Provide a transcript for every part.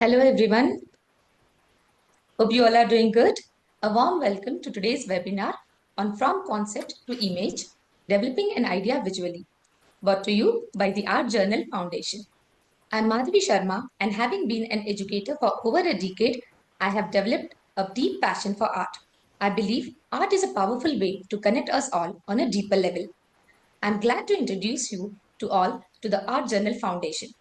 Hello everyone. Hope you all are doing good. A warm welcome to today's webinar on From Concept to Image, Developing an Idea Visually, brought to you by the Art Journal Foundation. I'm Madhavi Sharma, and having been an educator for over a decade, I have developed a deep passion for art. I believe art is a powerful way to connect us all on a deeper level. I'm glad to introduce you to all to the Art Journal Foundation.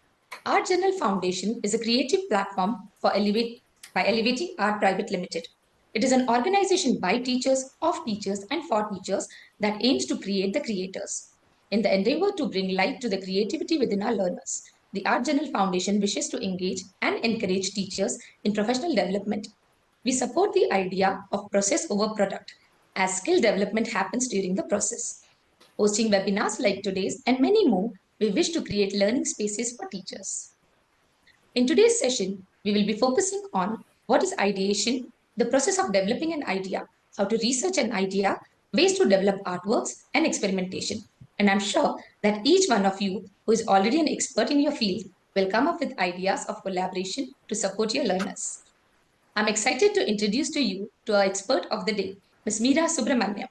Art Journal Foundation is a creative platform by Elevating Art Private Limited. It is an organization by teachers, of teachers, and for teachers that aims to create the creators. In the endeavor to bring light to the creativity within our learners, the Art Journal Foundation wishes to engage and encourage teachers in professional development. We support the idea of process over product as skill development happens during the process. Hosting webinars like today's and many more, we wish to create learning spaces for teachers. In today's session, we will be focusing on what is ideation, the process of developing an idea, how to research an idea, ways to develop artworks, and experimentation. And I'm sure that each one of you who is already an expert in your field will come up with ideas of collaboration to support your learners. I'm excited to introduce to you to our expert of the day, Ms. Meera Subramaniam.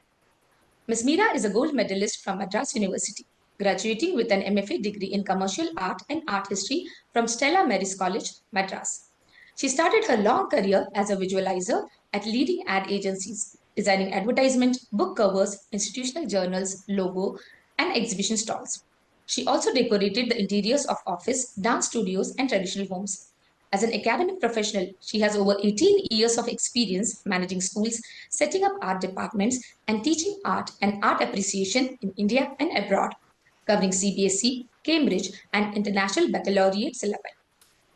Ms. Meera is a gold medalist from Madras University, graduating with an MFA degree in Commercial Art and Art History from Stella Maris College, Madras. She started her long career as a visualizer at leading ad agencies, designing advertisement, book covers, institutional journals, logo, and exhibition stalls. She also decorated the interiors of office, dance studios, and traditional homes. As an academic professional, she has over 18 years of experience managing schools, setting up art departments, and teaching art and art appreciation in India and abroad, covering CBSE, Cambridge, and international baccalaureate syllabi.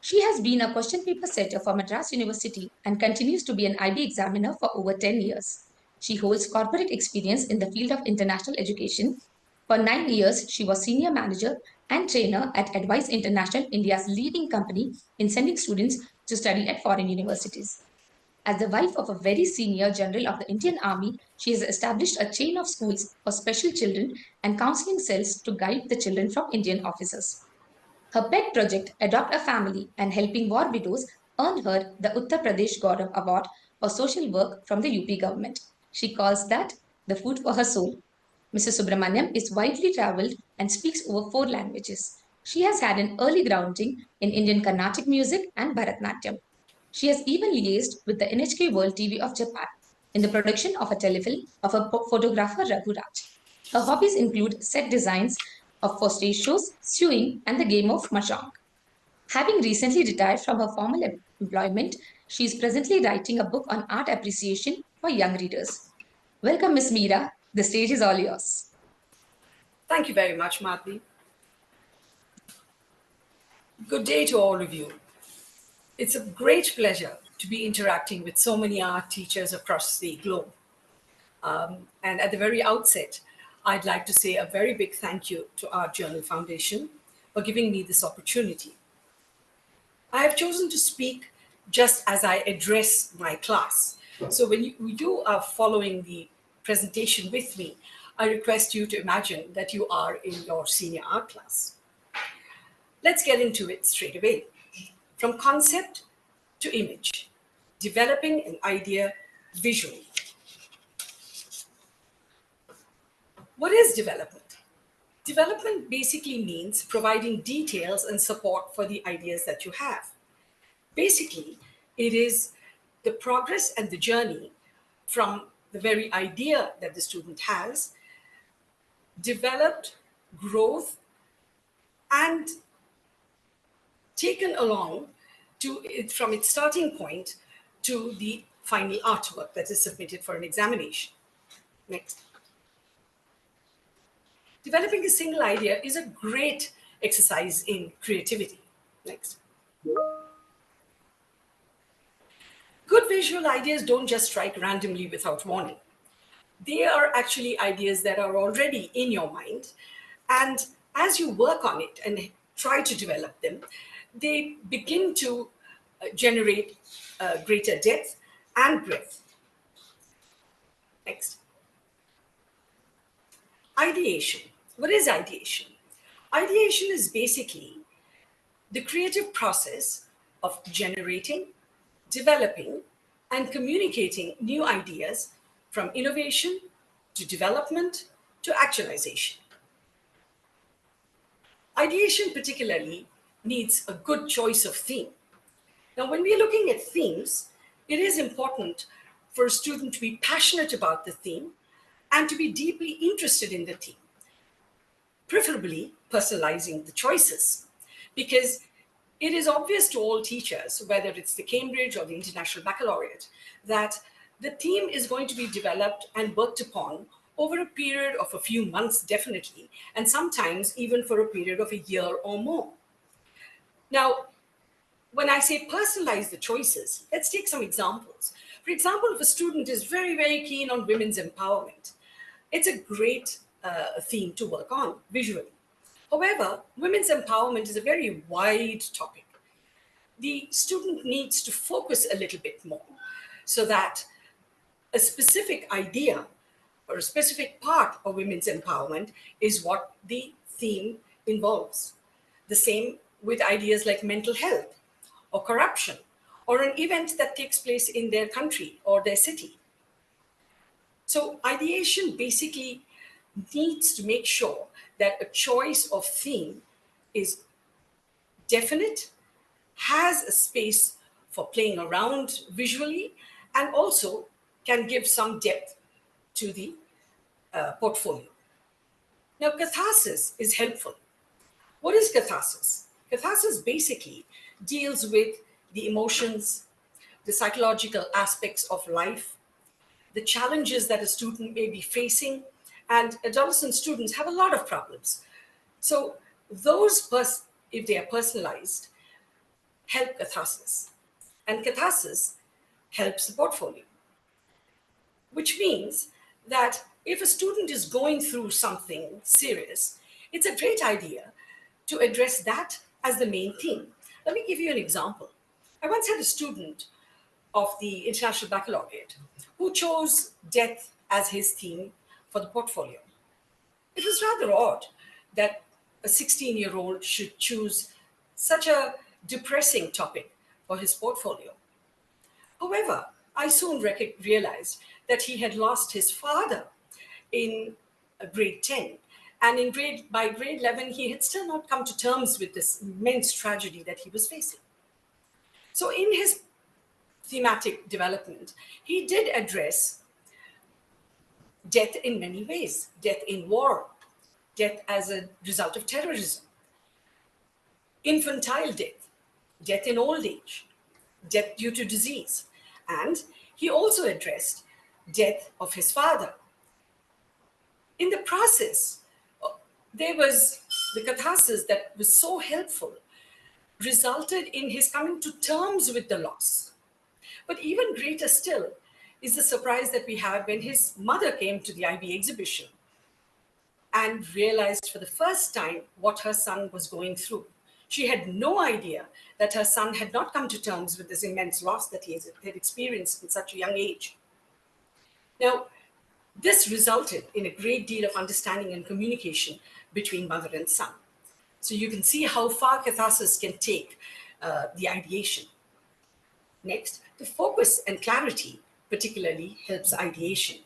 She has been a question paper setter for Madras University and continues to be an IB examiner for over 10 years. She holds corporate experience in the field of international education. For 9 years, she was senior manager and trainer at Advice International, India's leading company in sending students to study at foreign universities. As the wife of a very senior general of the Indian Army, she has established a chain of schools for special children and counseling cells to guide the children from Indian officers. Her pet project, Adopt a Family and Helping War Widows, earned her the Uttar Pradesh Gaurav Award for social work from the UP government. She calls that the food for her soul. Mrs. Subramaniam is widely traveled and speaks over 4 languages. She has had an early grounding in Indian Carnatic music and Bharatnatyam. She has even liaised with the NHK World TV of Japan in the production of a telefilm of a photographer Raghu Raj. Her hobbies include set designs for stage shows, sewing, and the game of mahjong. Having recently retired from her formal employment, she is presently writing a book on art appreciation for young readers. Welcome, Ms. Meera. The stage is all yours. Thank you very much, Madhvi. Good day to all of you. It's a great pleasure to be interacting with so many art teachers across the globe. And at the very outset, I'd like to say a very big thank you to Art Journal Foundation for giving me this opportunity. I have chosen to speak just as I address my class. So when you are following the presentation with me, I request you to imagine that you are in your senior art class. Let's get into it straight away. From concept to image, developing an idea visually. What is development? Development basically means providing details and support for the ideas that you have. Basically, it is the progress and the journey from the very idea that the student has, developed, growth, and taken along from its starting point to the final artwork that is submitted for an examination. Next. Developing a single idea is a great exercise in creativity. Next. Good visual ideas don't just strike randomly without warning. They are actually ideas that are already in your mind. And as you work on it and try to develop them, they begin to generate greater depth and breadth. Next. Ideation. What is ideation? Ideation is basically the creative process of generating, developing, and communicating new ideas from innovation to development to actualization. Ideation particularly needs a good choice of theme. Now, when we're looking at themes, it is important for a student to be passionate about the theme and to be deeply interested in the theme, preferably personalizing the choices, because it is obvious to all teachers, whether it's the Cambridge or the International Baccalaureate, that the theme is going to be developed and worked upon over a period of a few months, definitely, and sometimes even for a period of a year or more. Now, when I say personalize the choices, let's take some examples. For example, if a student is very, very keen on women's empowerment, it's a great theme to work on visually. However, women's empowerment is a very wide topic. The student needs to focus a little bit more so that a specific idea or a specific part of women's empowerment is what the theme involves. The same with ideas like mental health or corruption or an event that takes place in their country or their city. So ideation basically needs to make sure that a choice of theme is definite, has a space for playing around visually, and also can give some depth to the portfolio. Now, catharsis is helpful. What is catharsis? Catharsis basically deals with the emotions, the psychological aspects of life, the challenges that a student may be facing, and adolescent students have a lot of problems. So those, if they are personalized, help catharsis. And catharsis helps the portfolio, which means that if a student is going through something serious, it's a great idea to address that as the main theme. Let me give you an example. I once had a student of the International Baccalaureate who chose death as his theme for the portfolio. It was rather odd that a 16-year-old should choose such a depressing topic for his portfolio. However, I soon realized that he had lost his father in grade 10. And by grade 11, he had still not come to terms with this immense tragedy that he was facing. So in his thematic development, he did address death in many ways: death in war, death as a result of terrorism, infantile death, death in old age, death due to disease. And he also addressed death of his father. In the process, there was the catharsis that was so helpful, resulted in his coming to terms with the loss. But even greater still is the surprise that we had when his mother came to the IB exhibition and realized for the first time what her son was going through. She had no idea that her son had not come to terms with this immense loss that he had experienced in such a young age. Now, this resulted in a great deal of understanding and communication between mother and son. So you can see how far catharsis can take the ideation. Next, the focus and clarity particularly helps ideation.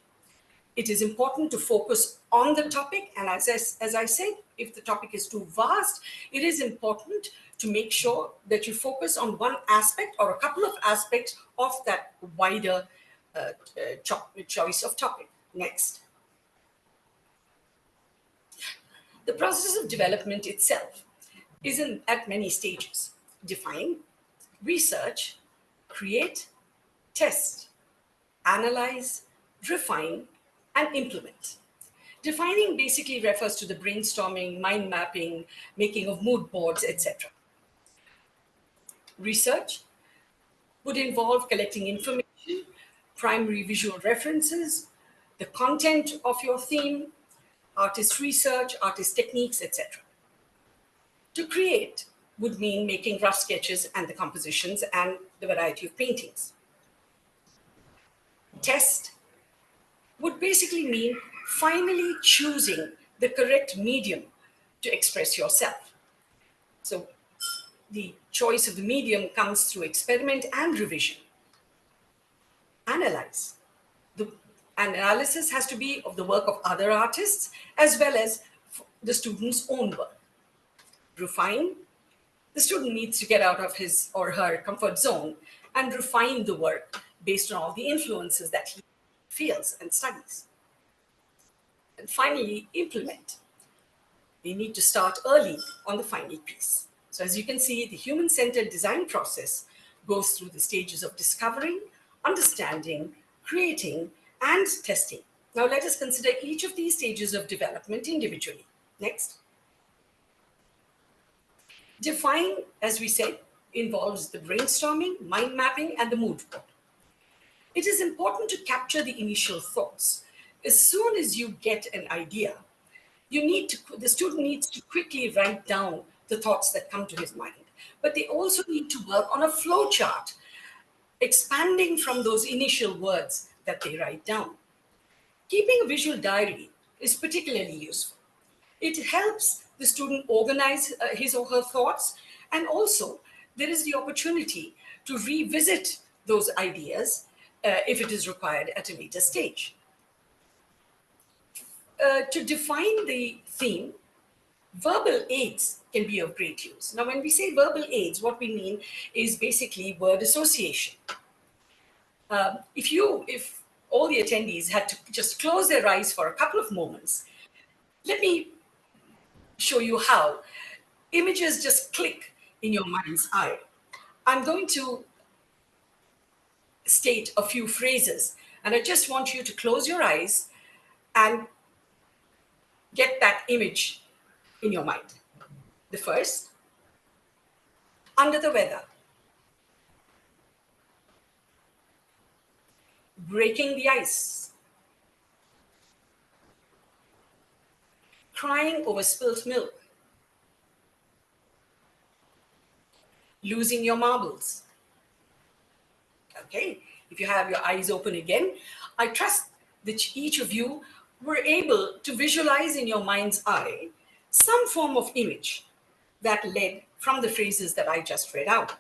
It is important to focus on the topic, and as I said, if the topic is too vast, it is important to make sure that you focus on one aspect or a couple of aspects of that wider choice of topic. Next. The process of development itself is at many stages: define, research, create, test, analyze, refine, and implement. Defining basically refers to the brainstorming, mind mapping, making of mood boards, etc. Research would involve collecting information, primary visual references, the content of your theme, artist research, artist techniques, etc. To create would mean making rough sketches and the compositions and the variety of paintings. Test would basically mean finally choosing the correct medium to express yourself. So the choice of the medium comes through experiment and revision. Analyze. The analysis has to be of the work of other artists as well as the student's own work. Refine. The student needs to get out of his or her comfort zone and refine the work based on all the influences that he feels and studies. And finally, implement. We need to start early on the final piece. So as you can see, the human-centered design process goes through the stages of discovering, understanding, creating, and testing. Now let us consider each of these stages of development individually. Next. Define, as we said, involves the brainstorming, mind mapping, and the mood board. It is important to capture the initial thoughts. As soon as you get an idea, the student needs to quickly write down the thoughts that come to his mind. But they also need to work on a flow chart, expanding from those initial words that they write down. Keeping a visual diary is particularly useful. It helps the student organize his or her thoughts, and also there is the opportunity to revisit those ideas if it is required at a later stage. To define the theme, verbal aids can be of great use. Now, when we say verbal aids, what we mean is basically word association. If all the attendees had to just close their eyes for a couple of moments, let me show you how images just click in your mind's eye. I'm going to state a few phrases, and I just want you to close your eyes and get that image in your mind. The first, under the weather. Breaking the ice. Crying over spilt milk. Losing your marbles. Okay, if you have your eyes open again, I trust that each of you were able to visualize in your mind's eye some form of image that led from the phrases that I just read out.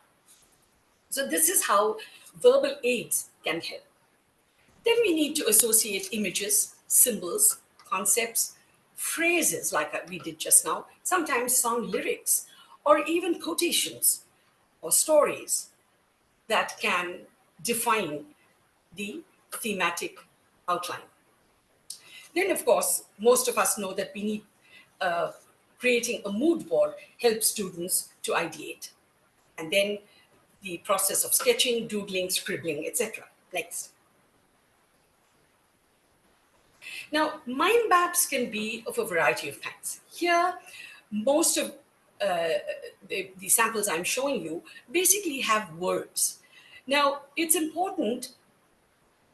So this is how verbal aids can help. Then we need to associate images, symbols, concepts, phrases like we did just now, sometimes song lyrics, or even quotations or stories that can define the thematic outline. Then, of course, most of us know that we need creating a mood board helps students to ideate. And then the process of sketching, doodling, scribbling, etc. Next. Now, mind maps can be of a variety of kinds. Here, most of the samples I'm showing you basically have words. Now, it's important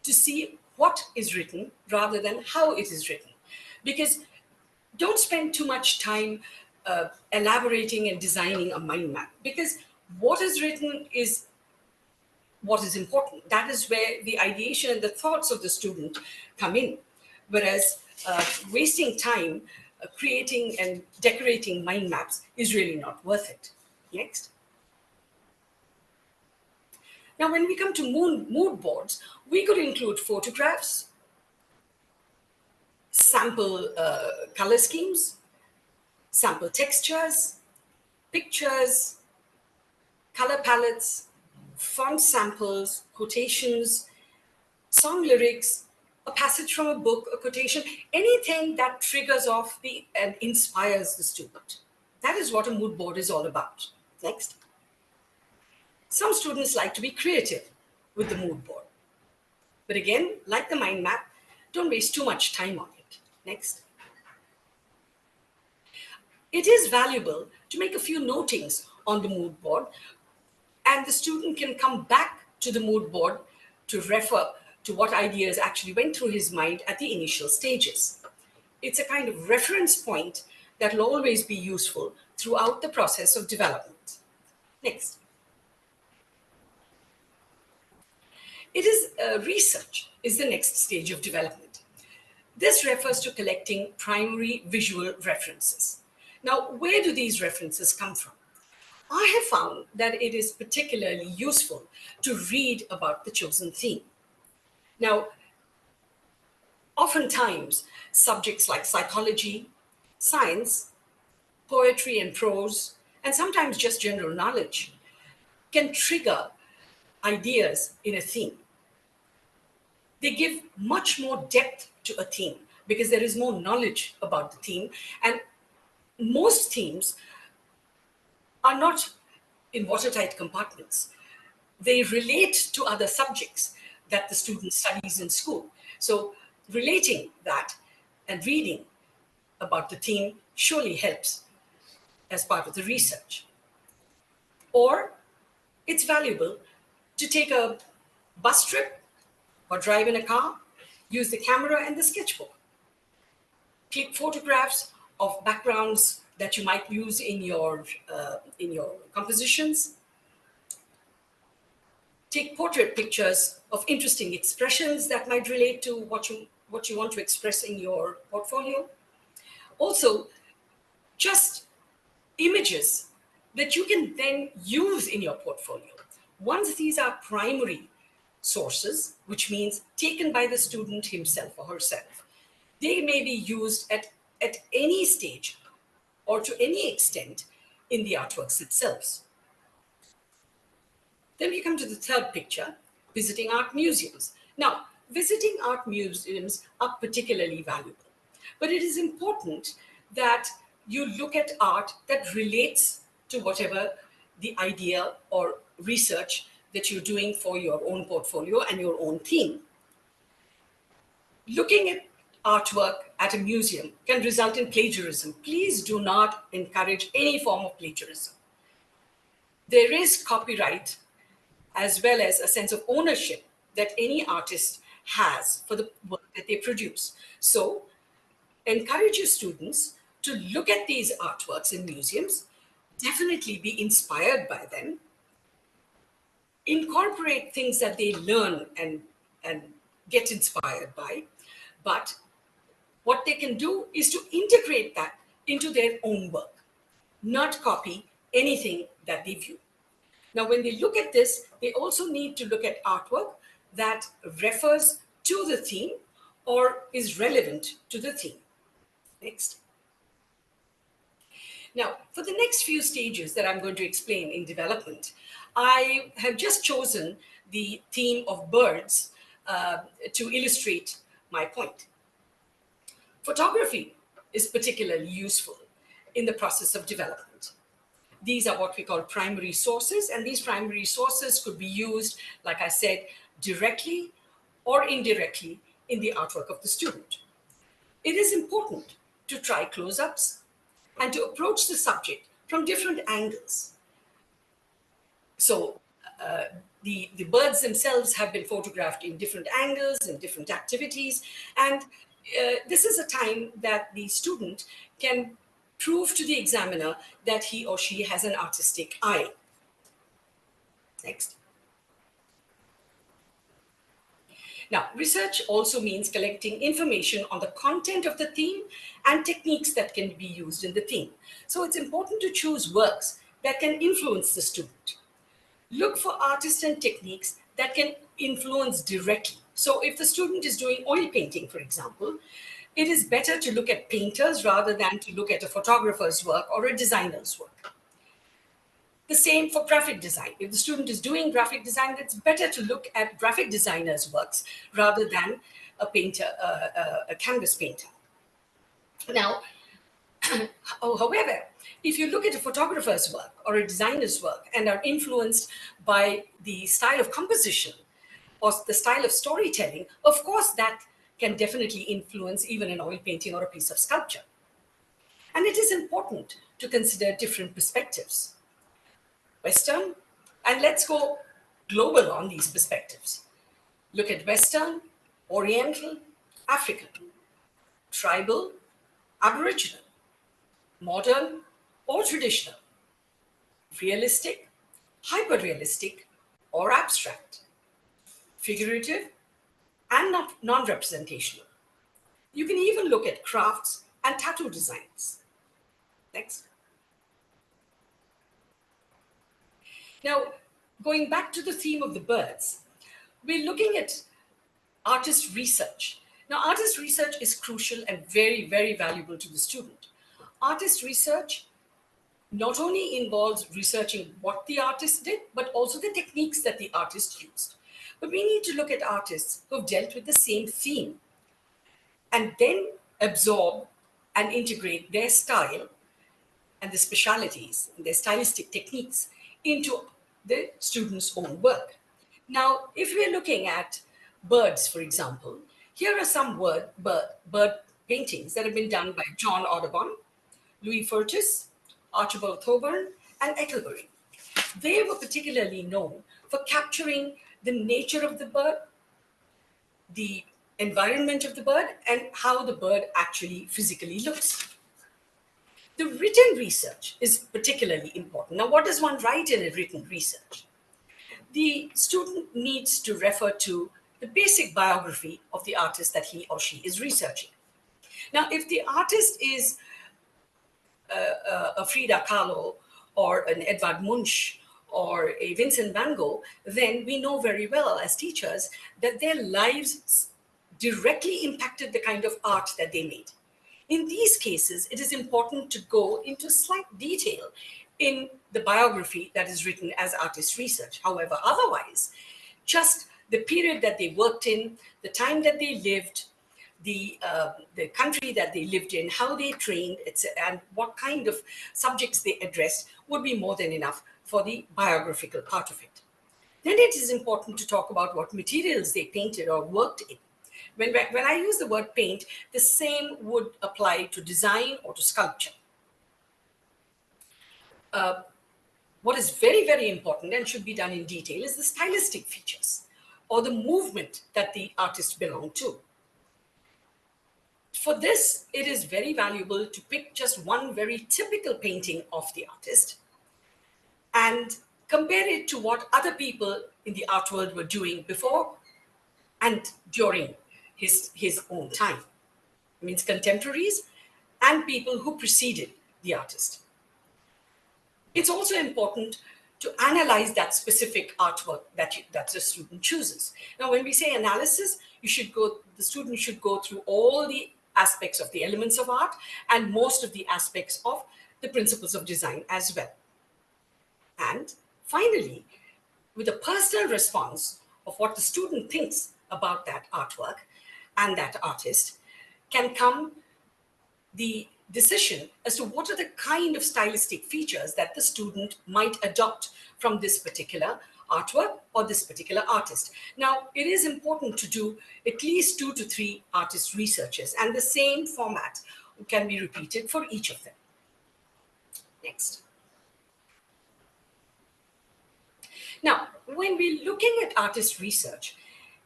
to see what is written rather than how it is written, because don't spend too much time elaborating and designing a mind map, because what is written is what is important. That is where the ideation and the thoughts of the student come in. Whereas wasting time creating and decorating mind maps is really not worth it. Next. Now, when we come to mood boards, we could include photographs, sample color schemes, sample textures, pictures, color palettes, font samples, quotations, song lyrics, a passage from a book, a quotation, anything that triggers off and inspires the student. That is what a mood board is all about. Next. Some students like to be creative with the mood board. But again, like the mind map, don't waste too much time on it. Next. It is valuable to make a few notings on the mood board, and the student can come back to the mood board to refer to what ideas actually went through his mind at the initial stages. It's a kind of reference point that will always be useful throughout the process of development. Next. Research is the next stage of development. This refers to collecting primary visual references. Now, where do these references come from? I have found that it is particularly useful to read about the chosen theme. Now, oftentimes, subjects like psychology, science, poetry and prose, and sometimes just general knowledge can trigger ideas in a theme. They give much more depth to a theme because there is more knowledge about the theme. And most themes are not in watertight compartments. They relate to other subjects that the student studies in school. So relating that and reading about the theme surely helps as part of the research. Or it's valuable to take a bus trip or drive in a car, use the camera and the sketchbook. Click photographs of backgrounds that you might use in your compositions. Take portrait pictures of interesting expressions that might relate to what you want to express in your portfolio. Also, just images that you can then use in your portfolio. Once these are primary sources, which means taken by the student himself or herself, they may be used at any stage or to any extent in the artworks themselves. Then we come to the third picture, visiting art museums. Now, visiting art museums are particularly valuable, but it is important that you look at art that relates to whatever the idea or research that you're doing for your own portfolio and your own theme. Looking at artwork at a museum can result in plagiarism. Please do not encourage any form of plagiarism. There is copyright as well as a sense of ownership that any artist has for the work that they produce. So encourage your students to look at these artworks in museums, definitely be inspired by them, incorporate things that they learn and get inspired by, but what they can do is to integrate that into their own work, not copy anything that they view. Now, when they look at this, they also need to look at artwork that refers to the theme or is relevant to the theme. Next. Now, for the next few stages that I'm going to explain in development, I have just chosen the theme of birds to illustrate my point. Photography is particularly useful in the process of development. These are what we call primary sources, and these primary sources could be used, like I said, directly or indirectly in the artwork of the student. It is important to try close-ups and to approach the subject from different angles. So the birds themselves have been photographed in different angles and different activities, and this is a time that the student can prove to the examiner that he or she has an artistic eye. Next. Now, research also means collecting information on the content of the theme and techniques that can be used in the theme. So it's important to choose works that can influence the student. Look for artists and techniques that can influence directly. So if the student is doing oil painting, for example, it is better to look at painters rather than to look at a photographer's work or a designer's work. The same for graphic design. If the student is doing graphic design, it's better to look at graphic designers' works rather than a painter, a canvas painter. Now, however, if you look at a photographer's work or a designer's work and are influenced by the style of composition or the style of storytelling, of course, that can definitely influence even an oil painting or a piece of sculpture. And it is important to consider different perspectives. Western, and let's go global on these perspectives. Look at Western, Oriental, African, tribal, Aboriginal, modern or traditional, realistic, hyper-realistic, or abstract, figurative, and non-representational. You can even look at crafts and tattoo designs. Next. Now, going back to the theme of the birds, we're looking at artist research. Now, artist research is crucial and very, very valuable to the student. Artist research not only involves researching what the artist did, but also the techniques that the artist used. But we need to look at artists who've dealt with the same theme and then absorb and integrate their style and the specialities and their stylistic techniques into the student's own work. Now, if we're looking at birds, for example, here are some bird paintings that have been done by John Audubon, Louis Furtis, Archibald Thoburn, and Ecklebury. They were particularly known for capturing the nature of the bird, the environment of the bird, and how the bird actually physically looks. The written research is particularly important. Now, what does one write in a written research? The student needs to refer to the basic biography of the artist that he or she is researching. Now, if the artist is a Frida Kahlo or an Edvard Munch or a Vincent van Gogh, then we know very well as teachers that their lives directly impacted the kind of art that they made. In these cases, it is important to go into slight detail in the biography that is written as artist research. However, otherwise, just the period that they worked in, the time that they lived, the country that they lived in, how they trained, and what kind of subjects they addressed would be more than enough for the biographical part of it. Then it is important to talk about what materials they painted or worked in. When I use the word paint, the same would apply to design or to sculpture. What is very, very important and should be done in detail is the stylistic features or the movement that the artist belonged to. For this, it is very valuable to pick just one very typical painting of the artist and compare it to what other people in the art world were doing before and during his own time. It means contemporaries and people who preceded the artist. It's also important to analyze that specific artwork that the student chooses. Now, when we say analysis, the student should go through all the aspects of the elements of art and most of the aspects of the principles of design as well. And finally, with a personal response of what the student thinks about that artwork and that artist, can come the decision as to what are the kind of stylistic features that the student might adopt from this particular artwork or this particular artist. Now, it is important to do at least 2 to 3 artist researches, and the same format can be repeated for each of them. Next. Now, when we're looking at artist research,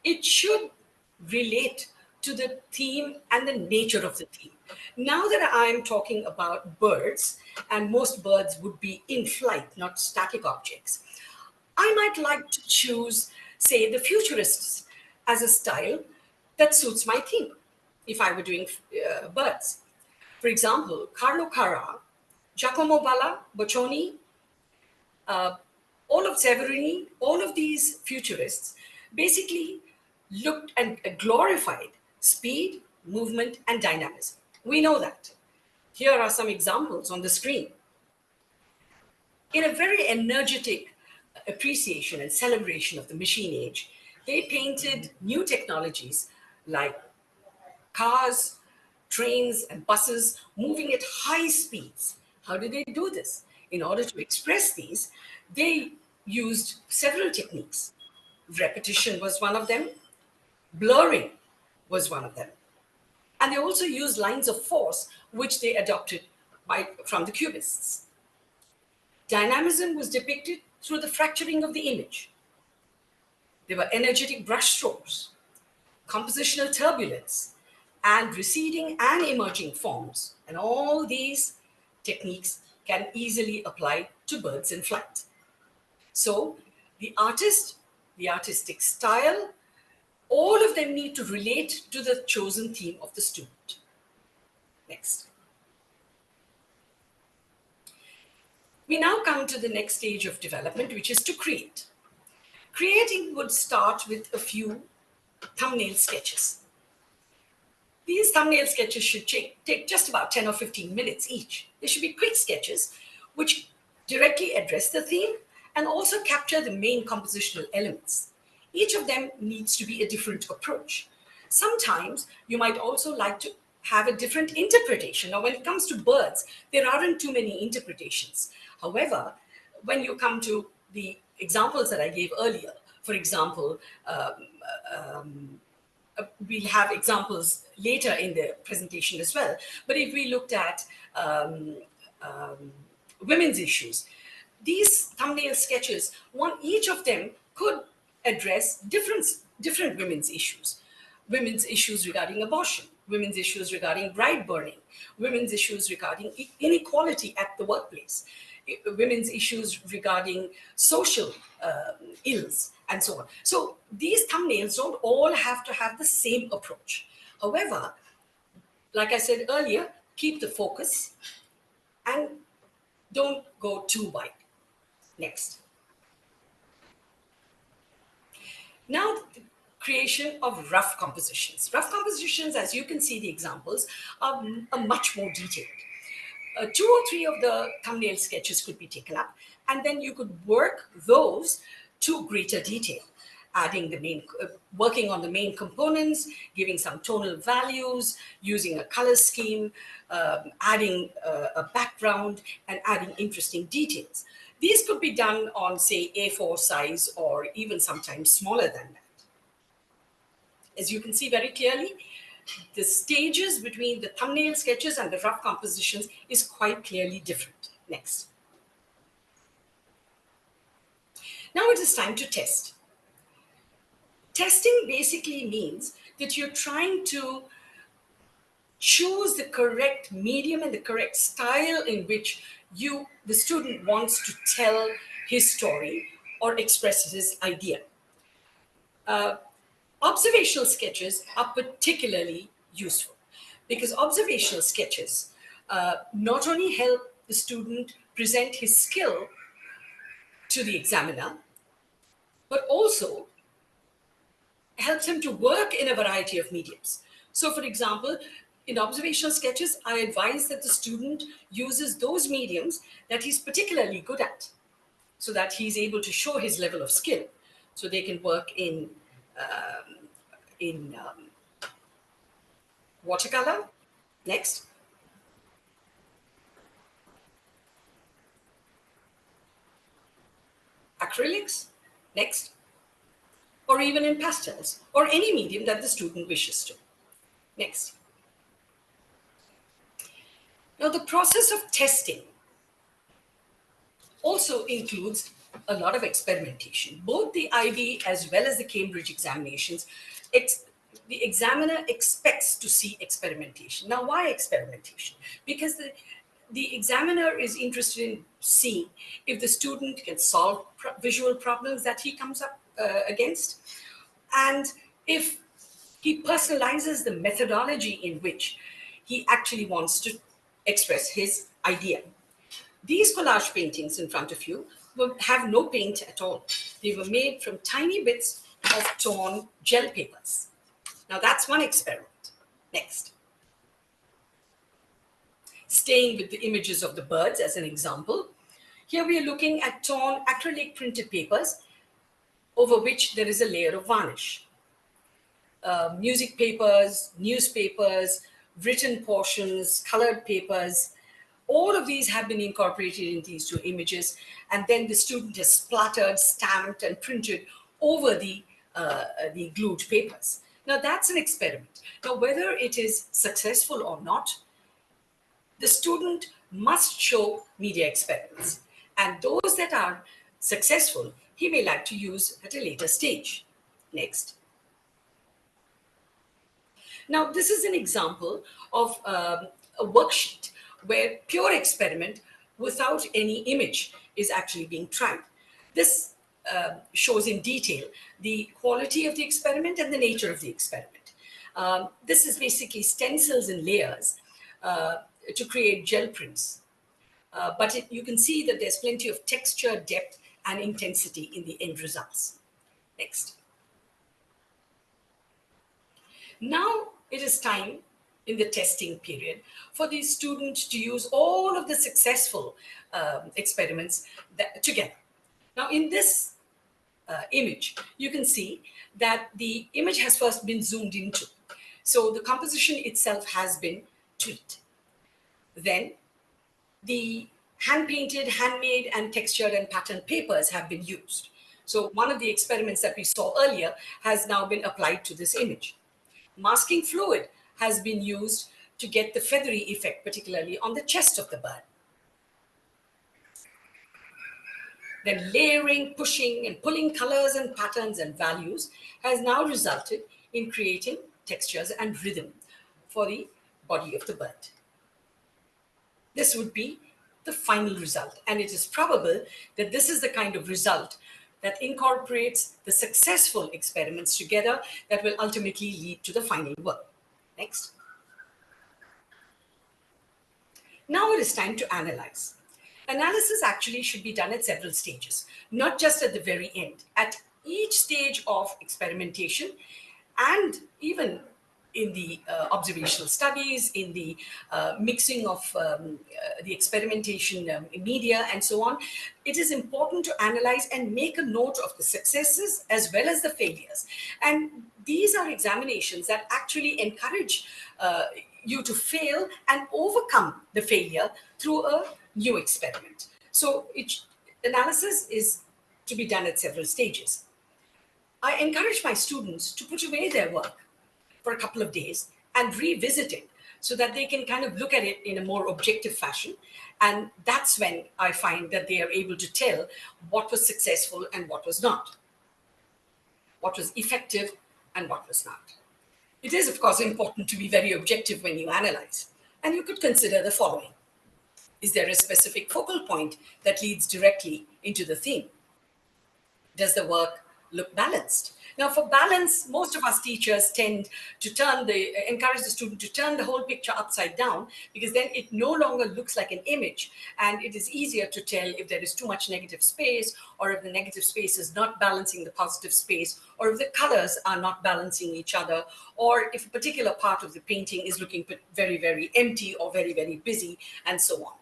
it should relate to the theme and the nature of the theme. Now that I'm talking about birds, and most birds would be in flight, not static objects, I might like to choose, say, the futurists as a style that suits my theme if I were doing birds. For example, Carlo Carrà, Giacomo Balla, Boccioni, all of Severini, all of these futurists basically looked and glorified speed, movement, and dynamism. We know that. Here are some examples on the screen. In a very energetic appreciation and celebration of the machine age, they painted new technologies like cars, trains, and buses moving at high speeds. How did they do this? In order to express these, they used several techniques. Repetition was one of them, blurring was one of them. And they also used lines of force, which they adopted from the Cubists. Dynamism was depicted through the fracturing of the image. There were energetic brushstrokes, compositional turbulence, and receding and emerging forms. And all these techniques can easily apply to birds in flight. So the artist, the artistic style, all of them need to relate to the chosen theme of the student. Next. We now come to the next stage of development, which is to create. Creating would start with a few thumbnail sketches. These thumbnail sketches should take just about 10 or 15 minutes each. They should be quick sketches which directly address the theme and also capture the main compositional elements. Each of them needs to be a different approach. Sometimes you might also like to have a different interpretation. Now, when it comes to birds, there aren't too many interpretations. However, when you come to the examples that I gave earlier, for example, we'll have examples later in the presentation as well. But if we looked at women's issues, these thumbnail sketches, each of them could address different women's issues. Women's issues regarding abortion, women's issues regarding bride burning, women's issues regarding inequality at the workplace, women's issues regarding social ills, and so on. So these thumbnails don't all have to have the same approach. However, like I said earlier, keep the focus and don't go too wide. Next. Now, the creation of rough compositions. Rough compositions, as you can see the examples, are much more detailed. 2 or 3 of the thumbnail sketches could be taken up, and then you could work those to greater detail, adding the main, working on the main components, giving some tonal values, using a color scheme, adding a background, and adding interesting details. These could be done on, say, A4 size or even sometimes smaller than that. As you can see very clearly, the stages between the thumbnail sketches and the rough compositions is quite clearly different. Next. Now it is time to test. Testing basically means that you're trying to choose the correct medium and the correct style in which the student wants to tell his story or express his idea. Observational sketches are particularly useful because observational sketches not only help the student present his skill to the examiner, but also helps him to work in a variety of mediums. So, for example, in observational sketches, I advise that the student uses those mediums that he's particularly good at so that he's able to show his level of skill. So they can work in watercolor. Next. Acrylics. Next. Or even in pastels, or any medium that the student wishes to. Next. Now, the process of testing also includes a lot of experimentation. Both the IB as well as the Cambridge examinations, the examiner expects to see experimentation. Now, why experimentation? Because the examiner is interested in seeing if the student can solve visual problems that he comes up against, and if he personalizes the methodology in which he actually wants to express his idea. These collage paintings in front of you will have no paint at all. They were made from tiny bits of torn gel papers. Now that's one experiment. Next. Staying with the images of the birds as an example, here we are looking at torn acrylic printed papers over which there is a layer of varnish. Music papers, newspapers, written portions, colored papers, all of these have been incorporated in these 2 images, and then the student has splattered, stamped, and printed over the glued papers. Now that's an experiment. Now whether it is successful or not, the student must show media experiments, and those that are successful, he may like to use at a later stage. Next. Now, this is an example of a worksheet where pure experiment without any image is actually being tried. This shows in detail the quality of the experiment and the nature of the experiment. This is basically stencils and layers to create gel prints. But you can see that there's plenty of texture, depth, and intensity in the end results. Next. Now it is time in the testing period for the students to use all of the successful experiments together. Now in this image, you can see that the image has first been zoomed into. So the composition itself has been tweaked. Then the hand-painted, handmade, and textured and patterned papers have been used. So one of the experiments that we saw earlier has now been applied to this image. Masking fluid has been used to get the feathery effect, particularly on the chest of the bird. Then layering, pushing, and pulling colors and patterns and values has now resulted in creating textures and rhythm for the body of the bird. This would be the final result, and it is probable that this is the kind of result that incorporates the successful experiments together that will ultimately lead to the final work. Next. Now it is time to analyze. Analysis actually should be done at several stages, not just at the very end. At each stage of experimentation, and even in the observational studies, in the mixing of the experimentation media and so on, it is important to analyze and make a note of the successes as well as the failures. And these are examinations that actually encourage you to fail and overcome the failure through a new experiment. So analysis is to be done at several stages. I encourage my students to put away their work for a couple of days and revisit it so that they can kind of look at it in a more objective fashion. And that's when I find that they are able to tell what was successful and what was not, what was effective and what was not. It is, of course, important to be very objective when you analyze. And you could consider the following. Is there a specific focal point that leads directly into the theme? Does the work look balanced? Now, for balance, most of us teachers tend to encourage the student to turn the whole picture upside down, because then it no longer looks like an image, and it is easier to tell if there is too much negative space, or if the negative space is not balancing the positive space, or if the colors are not balancing each other, or if a particular part of the painting is looking very, very empty or very, very busy, and so on.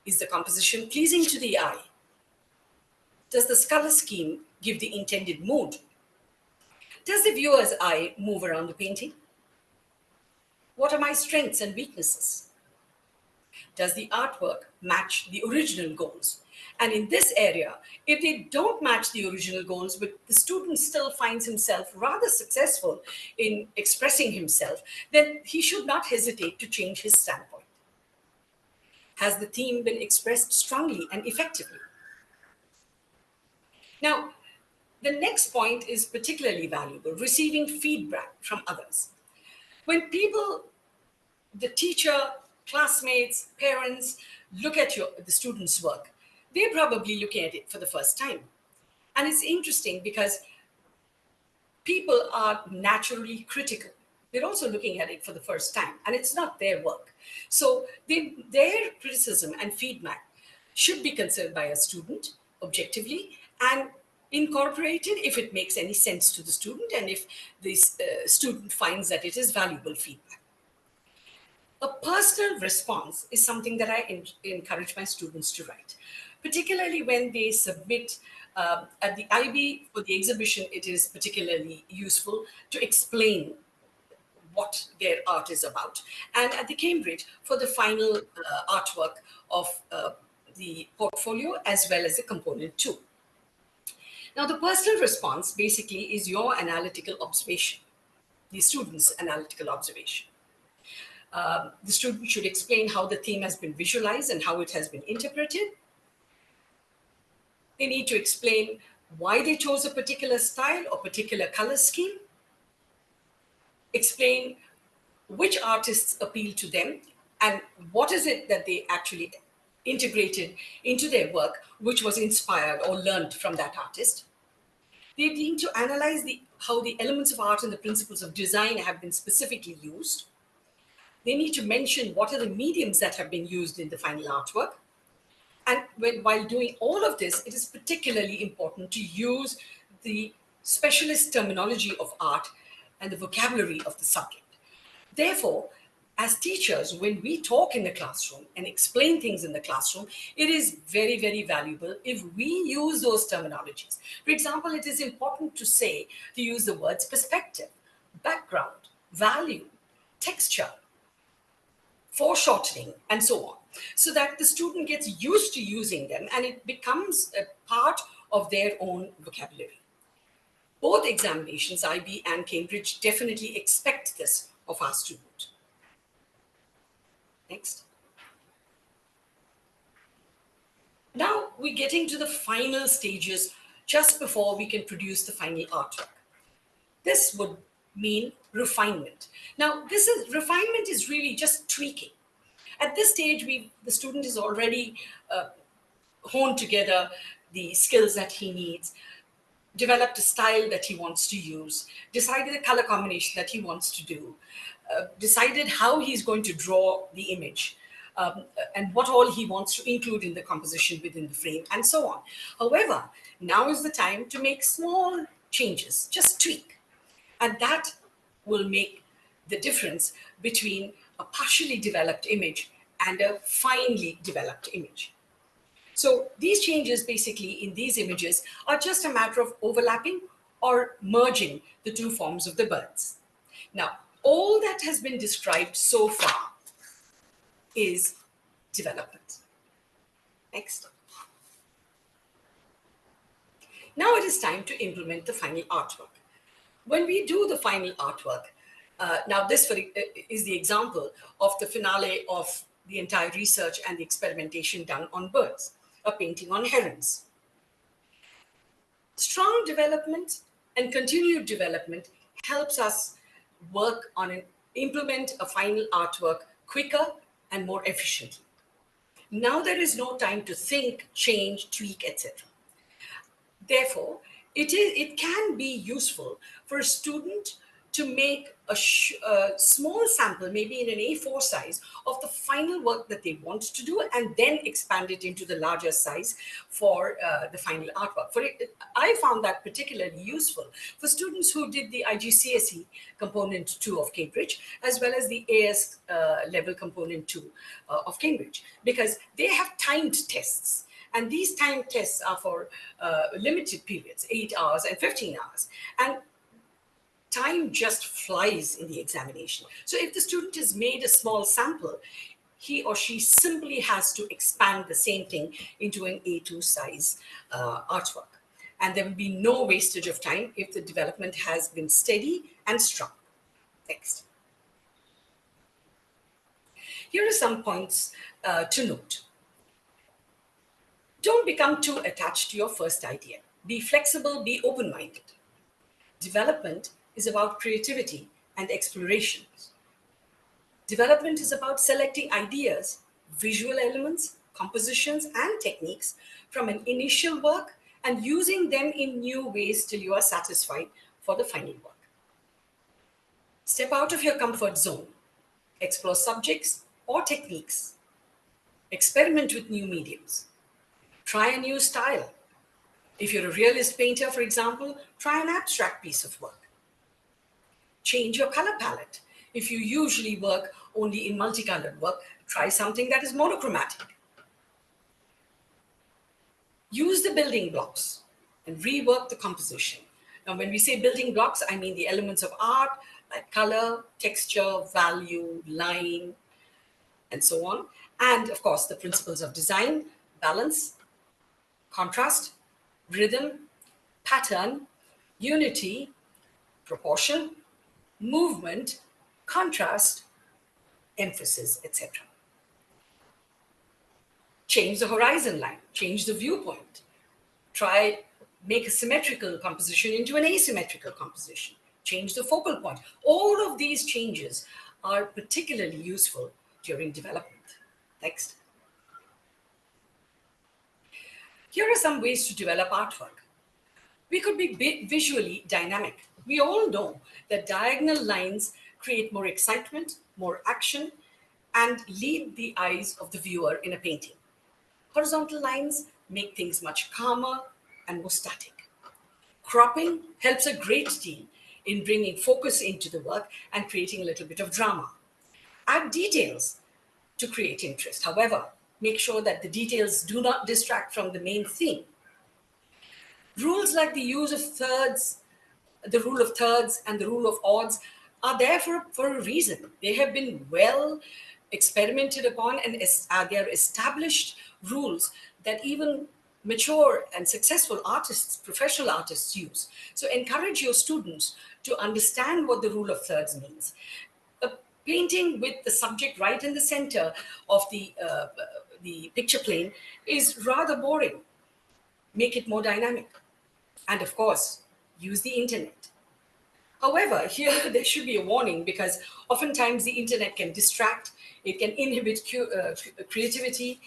Is the composition pleasing to the eye? Does the color scheme give the intended mood? Does the viewer's eye move around the painting? What are my strengths and weaknesses? Does the artwork match the original goals? And in this area, if they don't match the original goals, but the student still finds himself rather successful in expressing himself, then he should not hesitate to change his standpoint. Has the theme been expressed strongly and effectively? Now, the next point is particularly valuable, receiving feedback from others. When people, the teacher, classmates, parents, look at the student's work, they're probably looking at it for the first time. And it's interesting because people are naturally critical. They're also looking at it for the first time, and it's not their work. So their criticism and feedback should be considered by a student objectively and incorporated if it makes any sense to the student, and if the student finds that it is valuable feedback. A personal response is something that I encourage my students to write, particularly when they submit at the IB for the exhibition. It is particularly useful to explain what their art is about, and at the Cambridge for the final artwork of the portfolio as well as the component 2. Now, the personal response basically is your analytical observation, the student's analytical observation. The student should explain how the theme has been visualized and how it has been interpreted. They need to explain why they chose a particular style or particular color scheme. Explain which artists appeal to them and what is it that they actually integrated into their work, which was inspired or learned from that artist. They need to analyze how the elements of art and the principles of design have been specifically used. They need to mention what are the mediums that have been used in the final artwork. And while doing all of this, it is particularly important to use the specialist terminology of art and the vocabulary of the subject. Therefore, as teachers, when we talk in the classroom and explain things in the classroom, it is very, very valuable if we use those terminologies. For example, it is important to use the words perspective, background, value, texture, foreshortening, and so on, so that the student gets used to using them and it becomes a part of their own vocabulary. Both examinations, IB and Cambridge, definitely expect this of our student. Next. Now we're getting to the final stages just before we can produce the final artwork. This would mean refinement. Now, refinement is really just tweaking. At this stage, the student is already honed together the skills that he needs, developed a style that he wants to use, decided the color combination that he wants to do, decided how he's going to draw the image, and what all he wants to include in the composition within the frame, and so on. However, now is the time to make small changes, just tweak. And that will make the difference between a partially developed image and a finely developed image. So these changes basically in these images are just a matter of overlapping or merging the two forms of the birds. Now, all that has been described so far is development. Next. Now it is time to implement the final artwork. When we do the final artwork, now this is the example of the finale of the entire research and the experimentation done on birds, a painting on herons. Strong development and continued development helps us work on and implement a final artwork quicker and more efficiently. Now there is no time to think, change, tweak, etc. Therefore, it can be useful for a student to make a small sample, maybe in an A4 size, of the final work that they want to do, and then expand it into the larger size for the final artwork. I found that particularly useful for students who did the IGCSE component 2 of Cambridge, as well as the AS level component 2 of Cambridge, because they have timed tests. And these timed tests are for limited periods, 8 hours and 15 hours. And time just flies in the examination. So if the student has made a small sample, he or she simply has to expand the same thing into an A2 size artwork. And there will be no wastage of time if the development has been steady and strong. Next. Here are some points to note. Don't become too attached to your first idea. Be flexible, be open-minded. Development is about creativity and exploration. Development is about selecting ideas, visual elements, compositions, and techniques from an initial work and using them in new ways till you are satisfied for the final work. Step out of your comfort zone. Explore subjects or techniques. Experiment with new mediums. Try a new style. If you're a realist painter, for example, try an abstract piece of work. Change your color palette. If you usually work only in multicolored work, try something that is monochromatic. Use the building blocks and rework the composition. Now, when we say building blocks, I mean the elements of art like color, texture, value, line, and so on. And of course, the principles of design, balance, contrast, rhythm, pattern, unity, proportion, movement, contrast, emphasis, etc. Change the horizon line, change the viewpoint. Make a symmetrical composition into an asymmetrical composition. Change the focal point. All of these changes are particularly useful during development. Next. Here are some ways to develop artwork. We could be visually dynamic. We all know that diagonal lines create more excitement, more action, and lead the eyes of the viewer in a painting. Horizontal lines make things much calmer and more static. Cropping helps a great deal in bringing focus into the work and creating a little bit of drama. Add details to create interest. However, make sure that the details do not distract from the main theme. Rules like the use of thirds, the rule of thirds and the rule of odds are there for a reason. They have been well experimented upon, and they are established rules that even mature and successful artists, professional artists use. So encourage your students to understand what the rule of thirds means. A painting with the subject right in the center of the picture plane is rather boring. Make it more dynamic. And of course, use the internet. However, here there should be a warning, because oftentimes the internet can distract, it can inhibit creativity.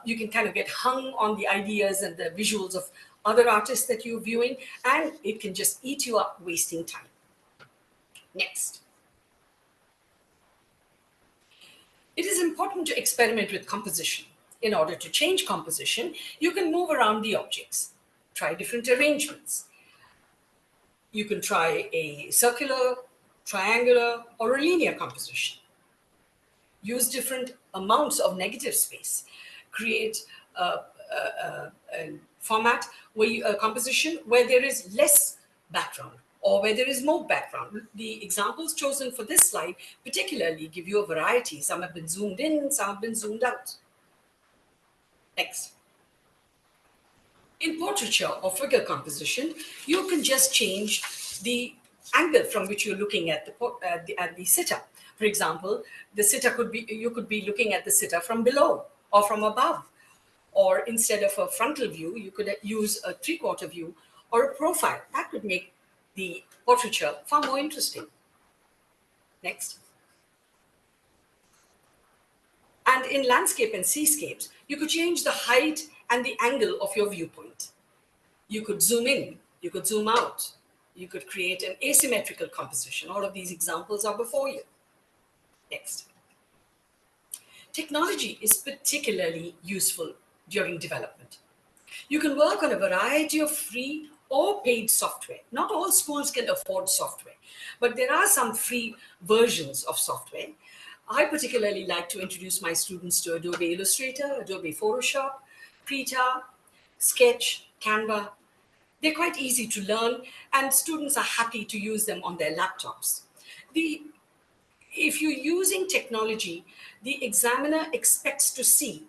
You can kind of get hung on the ideas and the visuals of other artists that you're viewing, and it can just eat you up, wasting time. Next. It is important to experiment with composition. In order to change composition, you can move around the objects, try different arrangements. You can try a circular, triangular, or a linear composition. Use different amounts of negative space. Create a format a composition where there is less background or where there is more background. The examples chosen for this slide particularly give you a variety. Some have been zoomed in, some have been zoomed out. Next. In portraiture or figure composition, you can just change the angle from which you're looking at the sitter. For example, you could be looking at the sitter from below or from above. Or instead of a frontal view, you could use a three-quarter view or a profile. That could make the portraiture far more interesting. Next. And in landscape and seascapes, you could change the height and the angle of your viewpoint. You could zoom in, you could zoom out, you could create an asymmetrical composition. All of these examples are before you. Next. Technology is particularly useful during development. You can work on a variety of free or paid software. Not all schools can afford software, but there are some free versions of software. I particularly like to introduce my students to Adobe Illustrator, Adobe Photoshop, Krita, Sketch, Canva. They're quite easy to learn, and students are happy to use them on their laptops. If you're using technology, the examiner expects to see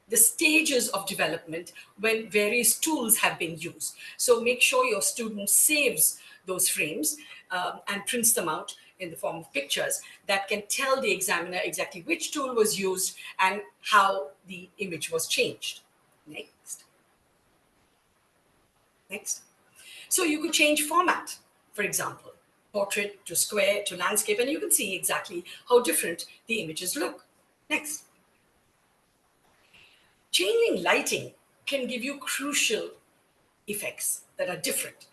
the stages of development when various tools have been used. So make sure your student saves those frames and prints them out in the form of pictures that can tell the examiner exactly which tool was used and how the image was changed. Next. Next. So you could change format, for example, portrait to square to landscape, and you can see exactly how different the images look. Next. Changing lighting can give you crucial effects that are different.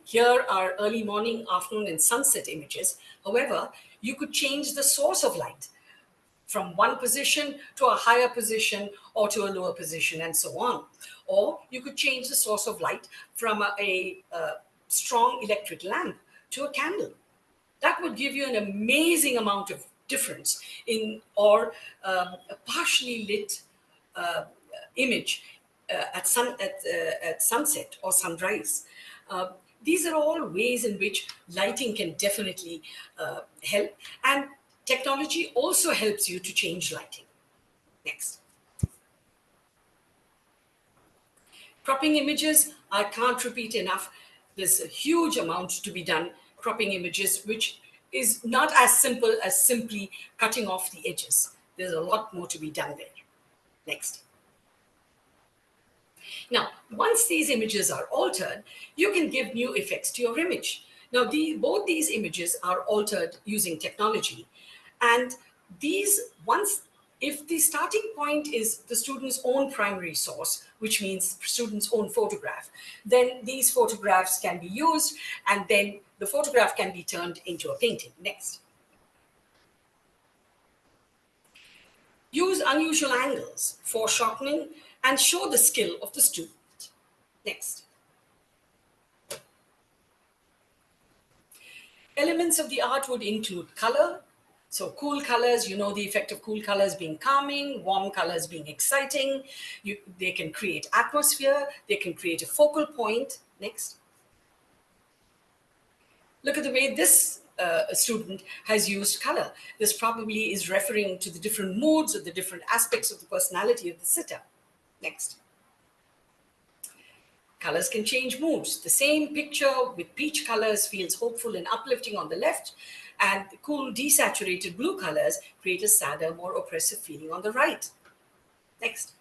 Here are early morning, afternoon, and sunset images. However, you could change the source of light from one position to a higher position or to a lower position, and so on. Or you could change the source of light from a strong electric lamp to a candle. That would give you an amazing amount of difference a partially lit image at sunset or sunrise. These are all ways in which lighting can definitely help, and technology also helps you to change lighting. Next. Cropping images, I can't repeat enough. There's a huge amount to be done cropping images, which is not as simple as simply cutting off the edges. There's a lot more to be done there. Next. Now, once these images are altered, you can give new effects to your image. Now, both these images are altered using technology. And if the starting point is the student's own primary source, which means student's own photograph, then these photographs can be used, and then the photograph can be turned into a painting. Next. Use unusual angles, foreshortening, and show the skill of the student. Next. Elements of the art would include color. So cool colors, you know the effect of cool colors being calming, warm colors being exciting. They can create atmosphere, they can create a focal point. Next. Look at the way this student has used color. This probably is referring to the different moods or the different aspects of the personality of the sitter. Next. Colors can change moods. The same picture with peach colors feels hopeful and uplifting on the left, and the cool desaturated blue colors create a sadder, more oppressive feeling on the right. Next.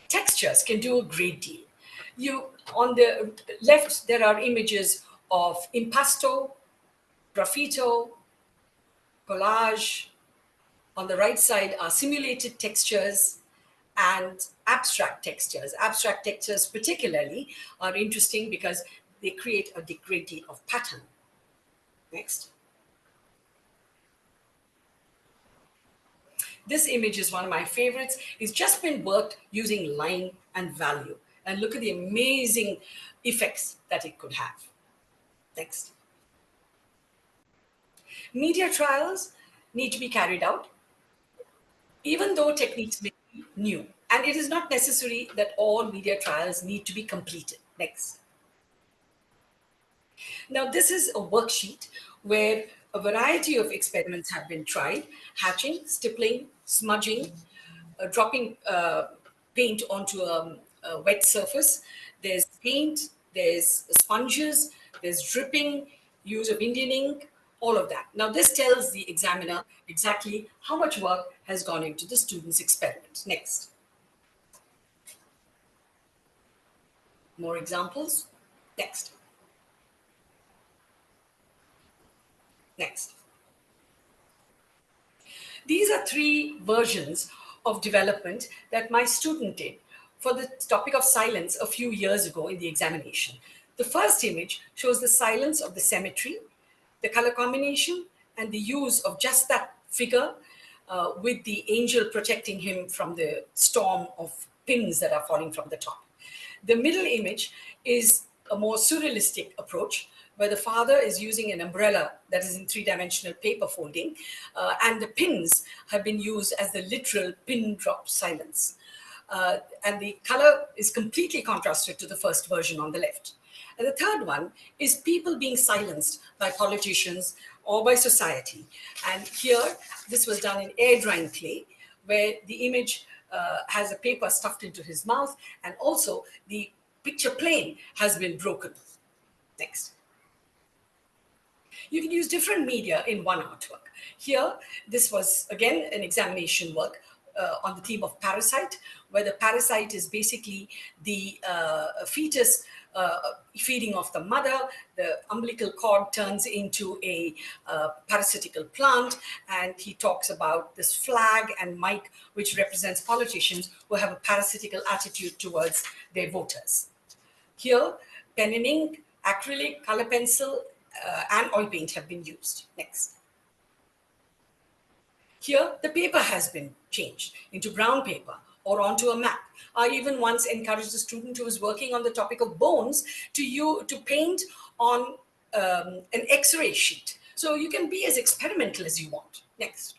Textures can do a great deal. On the left, there are images of impasto, graffito, collage. On the right side are simulated textures and abstract textures. Abstract textures particularly are interesting because they create a great deal of pattern. Next. This image is one of my favorites. It's just been worked using line and value. And look at the amazing effects that it could have. Next. Media trials need to be carried out, even though techniques may be new. And it is not necessary that all media trials need to be completed. Next. Now, this is a worksheet where a variety of experiments have been tried: hatching, stippling, smudging, dropping paint onto a wet surface. There's paint, there's sponges, there's dripping, use of Indian ink, all of that. Now, this tells the examiner exactly how much work has gone into the student's experiment. Next. More examples. Next. Next. These are 3 versions of development that my student did for the topic of silence a few years ago in the examination. The first image shows the silence of the cemetery, the color combination, and the use of just that figure with the angel protecting him from the storm of pins that are falling from the top. The middle image is a more surrealistic approach where the father is using an umbrella that is in 3-dimensional paper folding, and the pins have been used as the literal pin drop silence. And the color is completely contrasted to the first version on the left. And the third one is people being silenced by politicians or by society. And here, this was done in air drying clay, where the image has a paper stuffed into his mouth, and also the picture plane has been broken. Next. You can use different media in one artwork. Here, this was again an examination work on the theme of parasite, where the parasite is basically the fetus feeding off the mother. The umbilical cord turns into a parasitical plant, and he talks about this flag and mic, which represents politicians who have a parasitical attitude towards their voters. Here, pen and ink, acrylic, color pencil, and oil paint have been used. Next. Here, the paper has been changed into brown paper or onto a map. I even once encouraged a student who was working on the topic of bones to paint on an X-ray sheet. So you can be as experimental as you want. Next.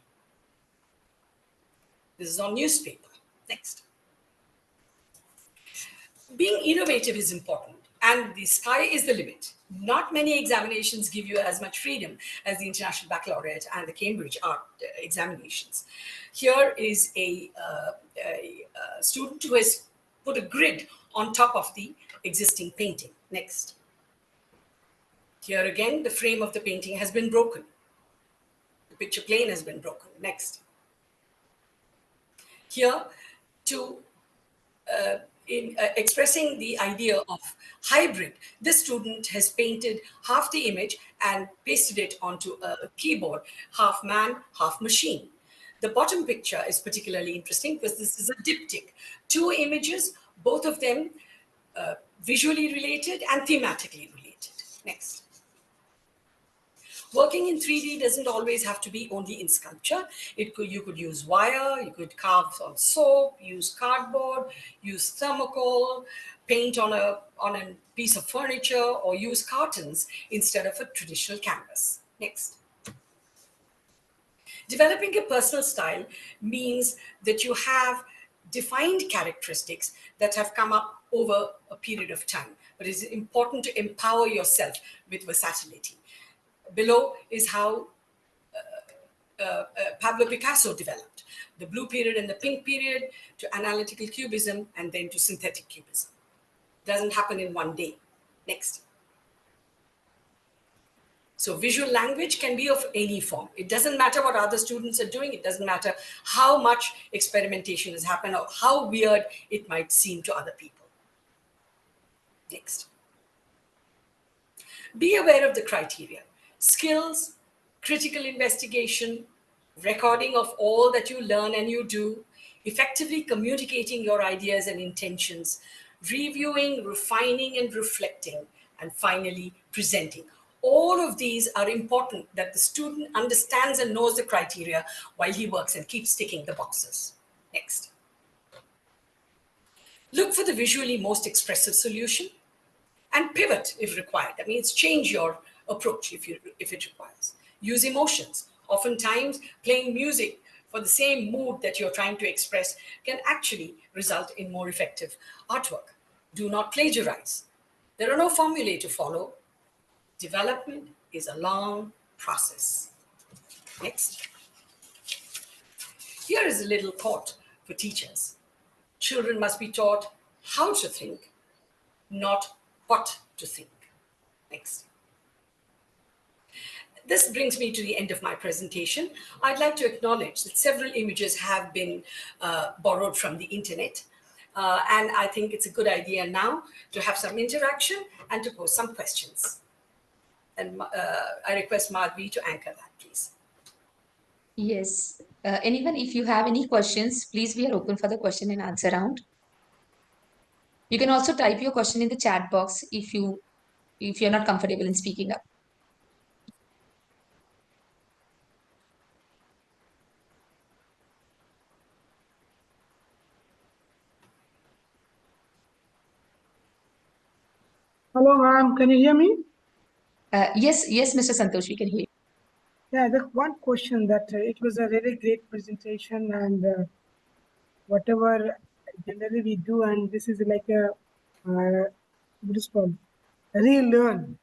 This is on newspaper. Next. Being innovative is important, and the sky is the limit. Not many examinations give you as much freedom as the International Baccalaureate and the Cambridge Art examinations. Here is a student who has put a grid on top of the existing painting. Next. Here again, the frame of the painting has been broken. The picture plane has been broken. Next. Here, in expressing the idea of hybrid, this student has painted half the image and pasted it onto a keyboard, half man, half machine. The bottom picture is particularly interesting because this is a diptych. 2 images, both of them visually related and thematically related. Next. Working in 3D doesn't always have to be only in sculpture. You could use wire, you could carve on soap, use cardboard, use thermocol, paint on a piece of furniture, or use cartons instead of a traditional canvas. Next. Developing a personal style means that you have defined characteristics that have come up over a period of time, but it's important to empower yourself with versatility. Below is how Pablo Picasso developed the blue period and the pink period, to analytical cubism, and then to synthetic cubism. Doesn't happen in one day. Next. So visual language can be of any form. It doesn't matter what other students are doing. It doesn't matter how much experimentation has happened or how weird it might seem to other people. Next. Be aware of the criteria: skills, critical investigation, recording of all that you learn and you do, effectively communicating your ideas and intentions, reviewing, refining, and reflecting, and finally presenting. All of these are important that the student understands and knows the criteria while he works and keeps ticking the boxes. Next. Look for the visually most expressive solution and pivot if required. That means change your approach if it requires. Use emotions. Oftentimes, playing music for the same mood that you're trying to express can actually result in more effective artwork. Do not plagiarize. There are no formulae to follow. Development is a long process. Next. Here is a little thought for teachers. Children must be taught how to think, not what to think. Next. This brings me to the end of my presentation. I'd like to acknowledge that several images have been borrowed from the internet. And I think it's a good idea now to have some interaction and to pose some questions. And I request Madhvi to anchor that, please. Yes. Anyone, if you have any questions, please, we are open for the question and answer round. You can also type your question in the chat box if you're not comfortable in speaking up. Hello, ma'am. Can you hear me? Yes, Mr. Santosh, we can hear you. Yeah, the one question that it was a really great presentation, and whatever generally we do, and this is like a what is called relearn.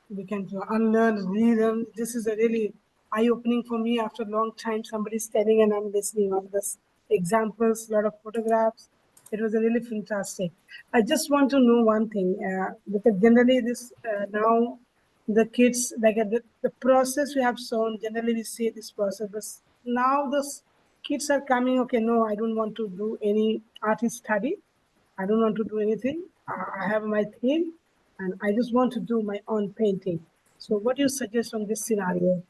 We can unlearn, relearn. This is a really eye-opening for me. After a long time, somebody's telling and I'm listening. All this examples, a lot of photographs. It was a really fantastic. I just want to know one thing, because generally this now the kids, like the process we have shown, generally we see this process, but now the kids are coming, okay, no, I don't want to do any artist study. I don't want to do anything. I have my theme and I just want to do my own painting. So what do you suggest on this scenario?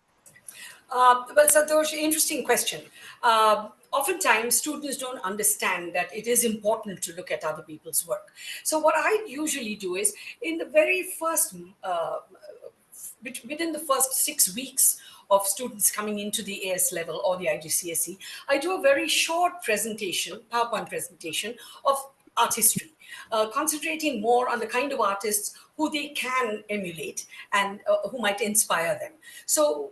Well, Santosh, interesting question. Oftentimes, students don't understand that it is important to look at other people's work. So what I usually do is, in the very first, within the first 6 weeks of students coming into the AS level or the IGCSE, I do a very short presentation, PowerPoint presentation of art history, concentrating more on the kind of artists who they can emulate and who might inspire them. So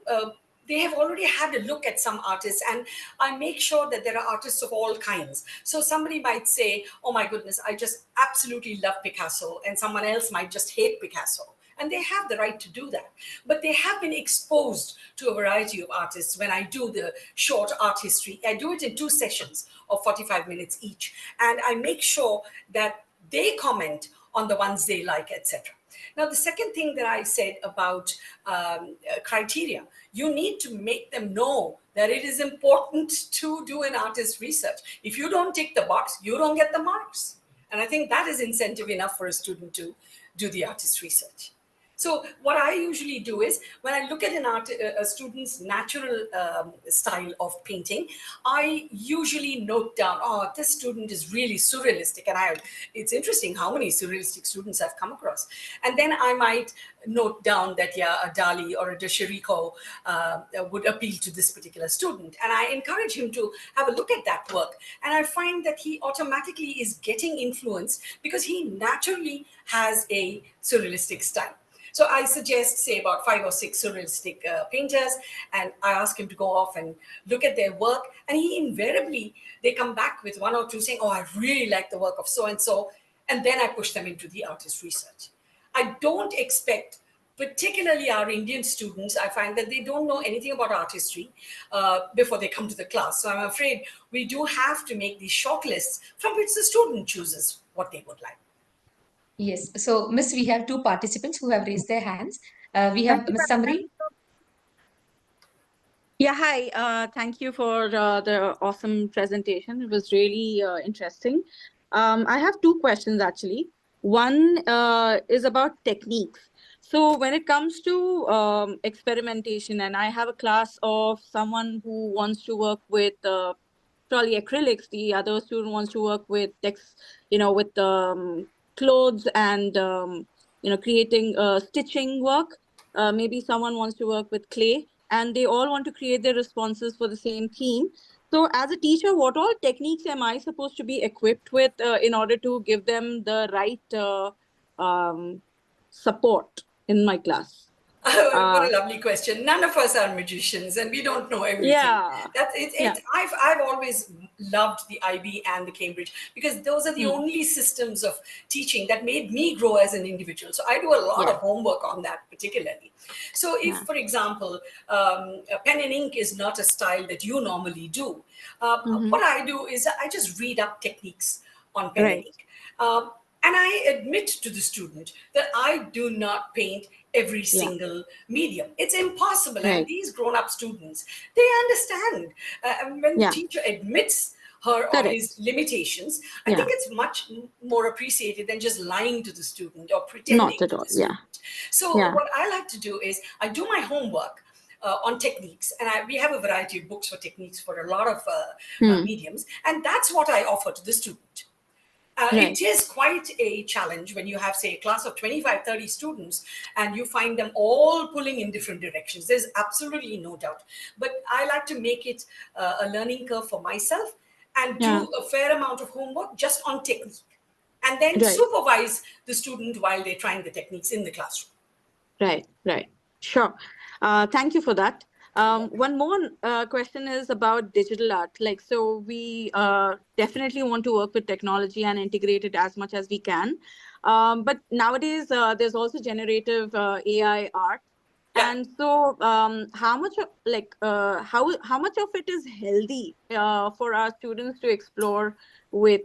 they have already had a look at some artists, and I make sure that there are artists of all kinds. So somebody might say, oh my goodness, I just absolutely love Picasso, and someone else might just hate Picasso. And they have the right to do that. But they have been exposed to a variety of artists. When I do the short art history, I do it in 2 sessions of 45 minutes each. And I make sure that they comment on the ones they like, etc. Now, the second thing that I said about criteria, you need to make them know that it is important to do an artist research. If you don't tick the box, you don't get the marks. And I think that is incentive enough for a student to do the artist research. So what I usually do is when I look at a student's natural style of painting, I usually note down, oh, this student is really surrealistic. And it's interesting how many surrealistic students I've come across. And then I might note down that, yeah, a Dali or a De Chirico would appeal to this particular student. And I encourage him to have a look at that work. And I find that he automatically is getting influence because he naturally has a surrealistic style. So I suggest, say, about 5 or 6 surrealistic painters, and I ask him to go off and look at their work. And he invariably, they come back with 1 or 2 saying, oh, I really like the work of so-and-so. And then I push them into the artist research. I don't expect, particularly our Indian students, I find that they don't know anything about artistry before they come to the class. So I'm afraid we do have to make these short lists from which the student chooses what they would like. Yes. So, Miss, we have 2 participants who have raised their hands. We have Miss Samri. Yeah, hi. Thank you for the awesome presentation. It was really interesting. I have 2 questions actually. One is about techniques. So when it comes to experimentation, and I have a class of someone who wants to work with probably acrylics, the other student wants to work with with clothes and creating stitching work. Maybe someone wants to work with clay, and they all want to create their responses for the same theme. So as a teacher, what all techniques am I supposed to be equipped with in order to give them the right support in my class? What a lovely question. None of us are magicians and we don't know everything. Yeah. I've always loved the IB and the Cambridge because those are the only systems of teaching that made me grow as an individual. So I do a lot of homework on that particularly. So if, for example, pen and ink is not a style that you normally do, what I do is I just read up techniques on pen and ink. And I admit to the student that I do not paint every single medium. It's impossible. And these grown-up students, they understand. When the teacher admits her or his limitations, I think it's much more appreciated than just lying to the student or pretending to the student. So what I like to do is I do my homework on techniques, and we have a variety of books for techniques for a lot of mediums, and that's what I offer to the student. It is quite a challenge when you have, say, a class of 25, 30 students and you find them all pulling in different directions. There's absolutely no doubt. But I like to make it a learning curve for myself and do a fair amount of homework just on technique. And then supervise the student while they're trying the techniques in the classroom. Right. Sure. Thank you for that. One more question is about digital art. So we definitely want to work with technology and integrate it as much as we can. But nowadays, there's also generative AI art. And so how much of it is healthy for our students to explore with,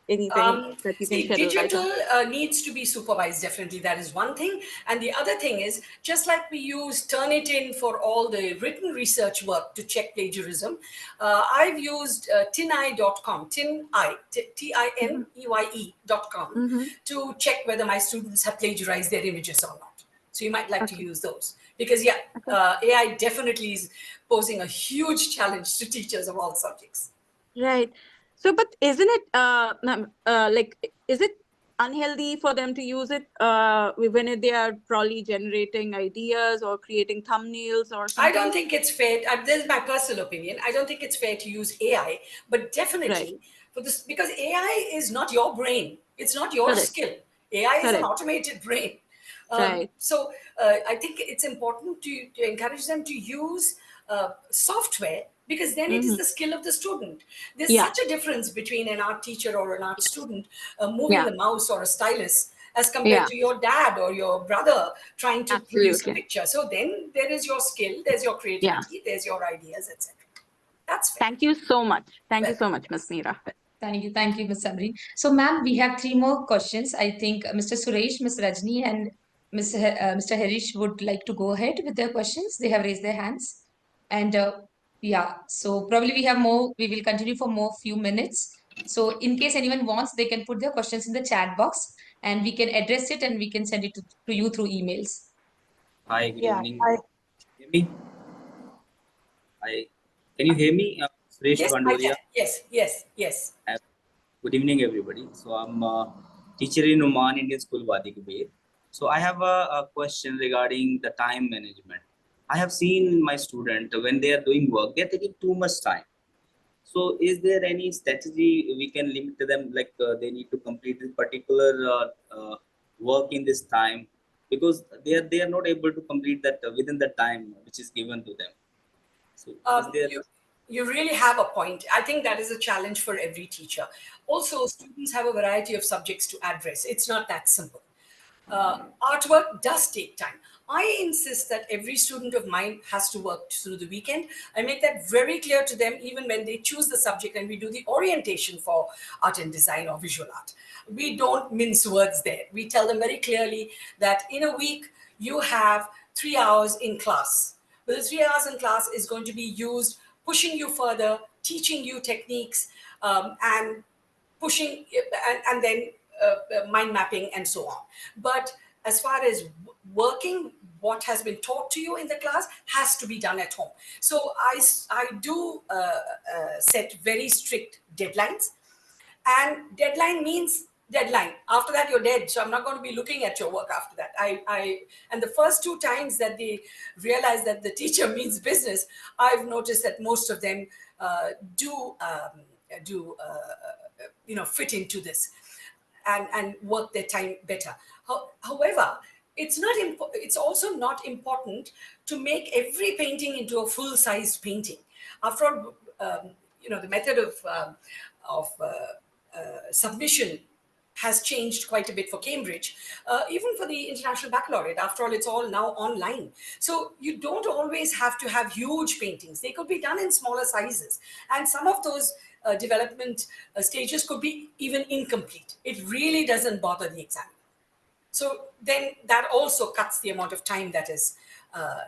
anything that you can share? Digital needs to be supervised, definitely. That is one thing. And the other thing is, just like we use Turnitin for all the written research work to check plagiarism, I've used tineye.com, tineye.com to check whether my students have plagiarized their images or not. So you might like to use those. Because AI definitely is posing a huge challenge to teachers of all subjects. Right. So, but isn't it is it unhealthy for them to use it when they are probably generating ideas or creating thumbnails or something? I don't think it's fair. This is my personal opinion. I don't think it's fair to use AI, but definitely for this, because AI is not your brain. It's not your skill. AI is an automated brain. So I think it's important to encourage them to use software, because then it is the skill of the student. There's such a difference between an art teacher or an art student moving the mouse or a stylus as compared to your dad or your brother trying to produce a picture. So then there is your skill, there's your creativity, there's your ideas, etc. That's fair. Thank you so much. Thank you so much, Ms. Meera. Thank you, Ms. Sabri. So, ma'am, we have 3 more questions. I think Mr. Suresh, Ms. Rajni, and Mr. Harish would like to go ahead with their questions. They have raised their hands. And so probably we have more. We will continue for more few minutes. So in case anyone wants, they can put their questions in the chat box. and we can address it and we can send it to you through emails. Hi, good Yeah, evening. Hear me? Hi. Can you hear me? Suresh Yes, I Bandoria. can. Yes. Good evening, everybody. So I'm a teacher in Oman Indian School, Wadi Kabir. So I have a question regarding the time management. I have seen my student when they are doing work, they're taking too much time. So is there any strategy we can limit to them, like they need to complete this particular work in this time, because they are not able to complete that within the time which is given to them. So is there? You really have a point. I think that is a challenge for every teacher. Also, students have a variety of subjects to address. It's not that simple. Artwork does take time. I insist that every student of mine has to work through the weekend. I make that very clear to them even when they choose the subject and we do the orientation for art and design or visual art. We don't mince words there. We tell them very clearly that in a week you have 3 hours in class. But the 3 hours in class is going to be used pushing you further, teaching you techniques, and pushing and then mind mapping and so on. But as far as working, what has been taught to you in the class has to be done at home. So I do set very strict deadlines, and deadline means deadline. After that, you're dead. So I'm not going to be looking at your work after that. And the first 2 times that they realize that the teacher means business, I've noticed that most of them do fit into this and work their time better. However, it's also not important to make every painting into a full-sized painting. After all, the method of submission has changed quite a bit for Cambridge, even for the International Baccalaureate. After all, it's all now online. So you don't always have to have huge paintings. They could be done in smaller sizes. And some of those development stages could be even incomplete. It really doesn't bother the examiner. So then that also cuts the amount of time that is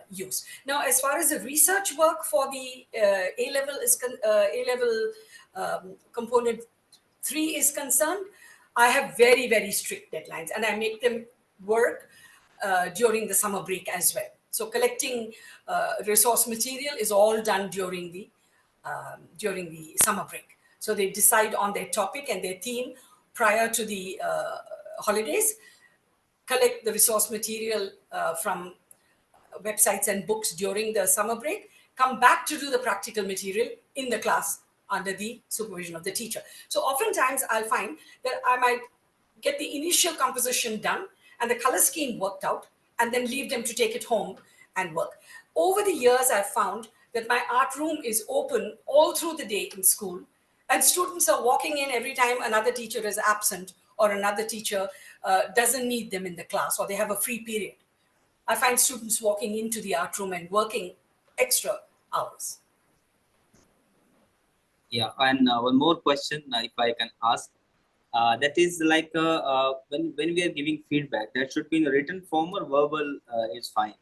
used. Now, as far as the research work for the A-level component 3 is concerned, I have very, very strict deadlines, and I make them work during the summer break as well. So collecting resource material is all done during the summer break. So they decide on their topic and their theme prior to the holidays, collect the resource material from websites and books during the summer break, come back to do the practical material in the class under the supervision of the teacher. So oftentimes I'll find that I might get the initial composition done and the color scheme worked out, and then leave them to take it home and work. Over the years, I've found that my art room is open all through the day in school, and students are walking in every time another teacher is absent or another teacher doesn't need them in the class, or they have a free period. I find students walking into the art room and working extra hours. Yeah, and one more question, if I can ask. That is like when we are giving feedback, that should be in a written form or verbal is fine.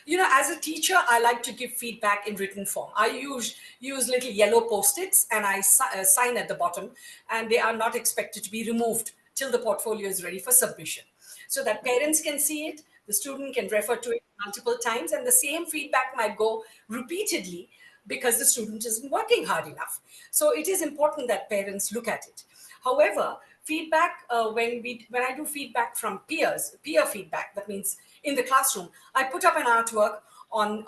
As a teacher, I like to give feedback in written form. I use little yellow post-its, and I sign at the bottom, and they are not expected to be removed till the portfolio is ready for submission, so that parents can see it, the student can refer to it multiple times, and the same feedback might go repeatedly because the student isn't working hard enough. So it is important that parents look at it. However, feedback, when I do feedback from peers, peer feedback, that means in the classroom, I put up an artwork on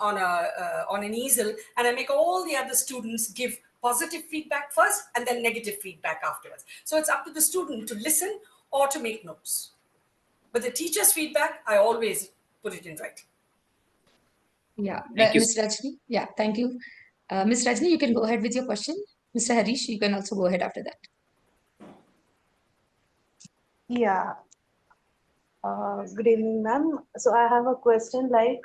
an easel, and I make all the other students give positive feedback first and then negative feedback afterwards. So it's up to the student to listen or to make notes. But the teacher's feedback, I always put it in writing. Yeah, Thank you. Ms. Rajni. Yeah, thank you. Ms. Rajni, you can go ahead with your question. Mr. Harish, you can also go ahead after that. Yeah. Good evening, ma'am. So I have a question like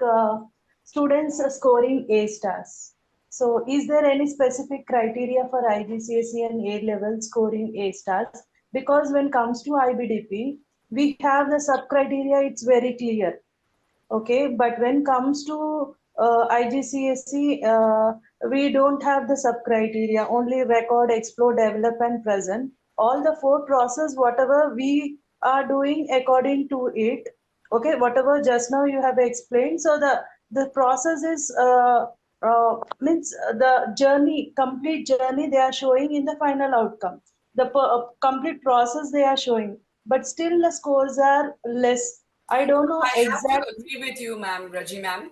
students are scoring A stars. So is there any specific criteria for IGCSE and A level scoring A stars? Because when it comes to IBDP, we have the sub criteria, it's very clear. Okay, but when it comes to IGCSE, we don't have the sub criteria, only record, explore, develop, and present. All the 4 process, whatever we are doing according to it. Okay, whatever just now you have explained. So the process is means the journey, complete journey they are showing in the final outcome. The complete process they are showing, but still the scores are less. I don't know I have to exactly. agree with you, ma'am, Raji ma'am.